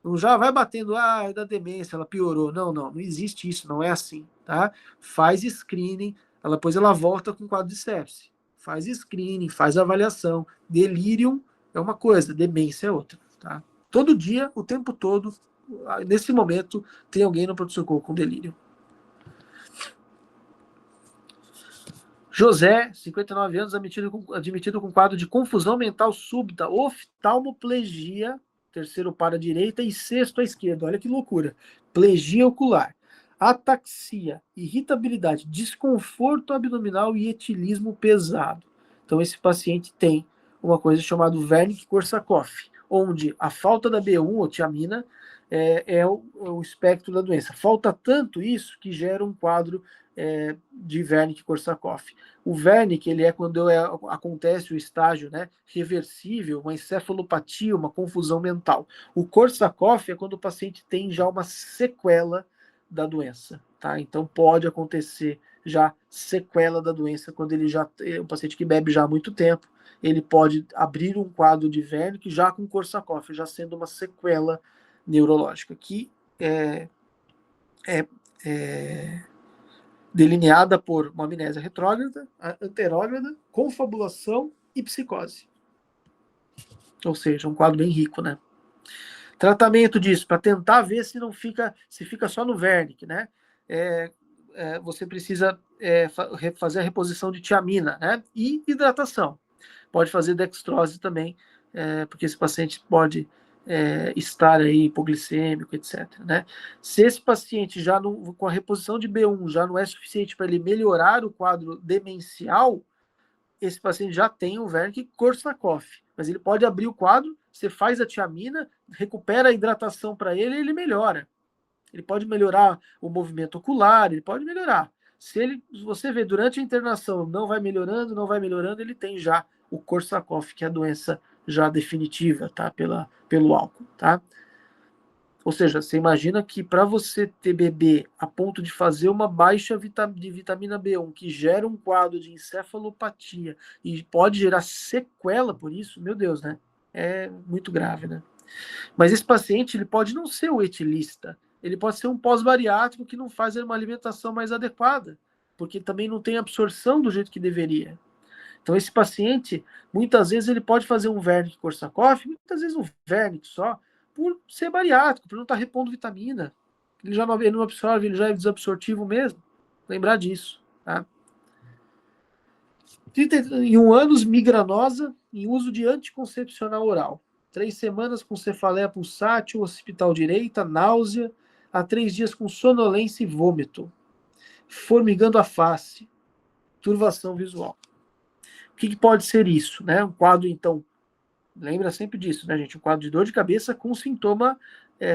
S1: Não já vai batendo, é da demência, ela piorou. Não existe isso, não é assim, tá? Faz screening, depois ela volta com quadro de sepse. Faz screening, faz avaliação. Delírio é uma coisa, demência é outra, tá? Todo dia, o tempo todo, nesse momento, tem alguém no pronto-socorro com delírio. José, 59 anos, admitido com quadro de confusão mental súbita, oftalmoplegia, terceiro para a direita e sexto à esquerda. Olha que loucura. Plegia ocular, ataxia, irritabilidade, desconforto abdominal e etilismo pesado. Então, esse paciente tem uma coisa chamada Wernicke-Korsakoff, onde a falta da B1, ou tiamina, é o espectro da doença. Falta tanto isso que gera um quadro de Wernicke-Korsakoff. O Wernicke, ele é quando acontece o estágio, né, reversível, uma encefalopatia, uma confusão mental. O Korsakoff é quando o paciente tem já uma sequela da doença, tá? Então pode acontecer já sequela da doença quando ele já é um paciente que bebe já há muito tempo, ele pode abrir um quadro de Wernicke já com Korsakoff, já sendo uma sequela neurológica, que é delineada por uma amnésia retrógrada, anterógrada, confabulação e psicose. Ou seja, um quadro bem rico, né? Tratamento disso, para tentar ver se fica só no Wernicke, né? Você precisa fazer a reposição de tiamina, né? E hidratação. Pode fazer dextrose também, porque esse paciente pode estar aí hipoglicêmico, etc. Né? Se esse paciente já com a reposição de B1 já não é suficiente para ele melhorar o quadro demencial, esse paciente já tem o Wernicke-Korsakoff, mas ele pode abrir o quadro, você faz a tiamina, recupera a hidratação para ele e ele melhora. Ele pode melhorar o movimento ocular, ele pode melhorar. Se você vê durante a internação não vai melhorando, ele tem já o Korsakoff, que é a doença já definitiva, tá? Pelo álcool, tá? Ou seja, você imagina que para você ter bebê a ponto de fazer uma baixa de vitamina B1, que gera um quadro de encefalopatia e pode gerar sequela por isso, meu Deus, né? É muito grave, né? Mas esse paciente, ele pode não ser o etilista, ele pode ser um pós-bariátrico que não faz uma alimentação mais adequada, porque também não tem absorção do jeito que deveria. Então, esse paciente, muitas vezes, ele pode fazer um Wernicke-Korsakoff, muitas vezes um Wernicke só, por ser bariátrico, por não estar repondo vitamina. Ele não absorve, ele já é desabsortivo mesmo. Lembrar disso, tá? 31 anos, migranosa, em uso de anticoncepcional oral. 3 semanas com cefaleia pulsátil, hospital direita, náusea, há 3 dias com sonolência e vômito. Formigando a face, turvação visual. O que pode ser isso, né? Um quadro, então, lembra sempre disso, né, gente? Um quadro de dor de cabeça com sintoma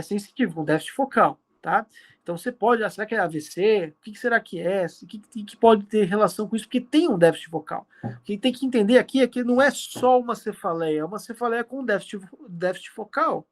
S1: sensitivo, com déficit focal, tá? Então você pode, será que é AVC? O que será que é? O que pode ter relação com isso? Porque tem um déficit focal. O que tem que entender aqui é que não é só uma cefaleia, é uma cefaleia com déficit focal,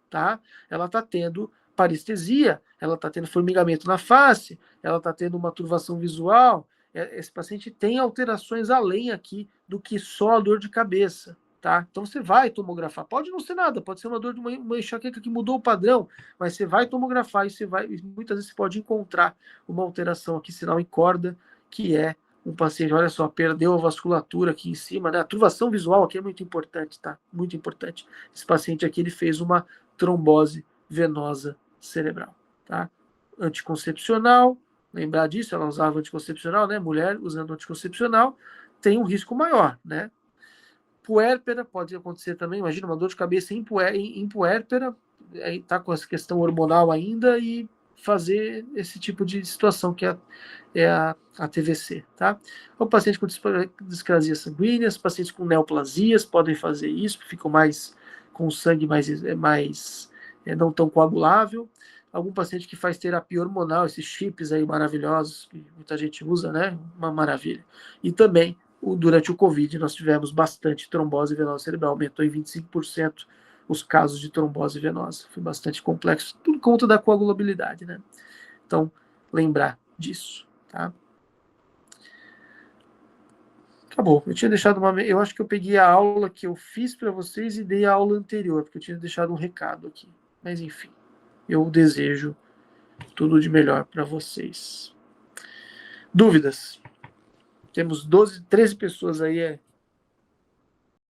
S1: tá? Ela está tendo parestesia, ela está tendo formigamento na face, ela está tendo uma turvação visual. Esse paciente tem alterações além aqui do que só a dor de cabeça, tá? Então você vai tomografar. Pode não ser nada, pode ser uma dor de uma enxaqueca que mudou o padrão, mas você vai tomografar e muitas vezes você pode encontrar uma alteração aqui, sinal em corda, que é um paciente, olha só, perdeu a vasculatura aqui em cima, né? A turvação visual aqui é muito importante, tá? Muito importante. Esse paciente aqui, ele fez uma trombose venosa cerebral, tá? Anticoncepcional, lembrar disso, ela usava anticoncepcional, né? Mulher usando anticoncepcional tem um risco maior, né? Puérpera pode acontecer também, imagina uma dor de cabeça em puérpera, aí tá com essa questão hormonal ainda e fazer esse tipo de situação que é a TVC, tá? O paciente com discrasia sanguínea, os pacientes com neoplasias podem fazer isso, ficam mais com sangue mais não tão coagulável, algum paciente que faz terapia hormonal, esses chips aí maravilhosos, que muita gente usa, né? Uma maravilha. E também, durante o Covid, nós tivemos bastante trombose venosa cerebral, aumentou em 25% os casos de trombose venosa. Foi bastante complexo, tudo conta da coagulabilidade, né? Então, lembrar disso, tá? Acabou. Eu tinha deixado eu acho que eu peguei a aula que eu fiz para vocês e dei a aula anterior, porque eu tinha deixado um recado aqui. Mas, enfim, eu desejo tudo de melhor para vocês. Dúvidas? Temos 13 pessoas aí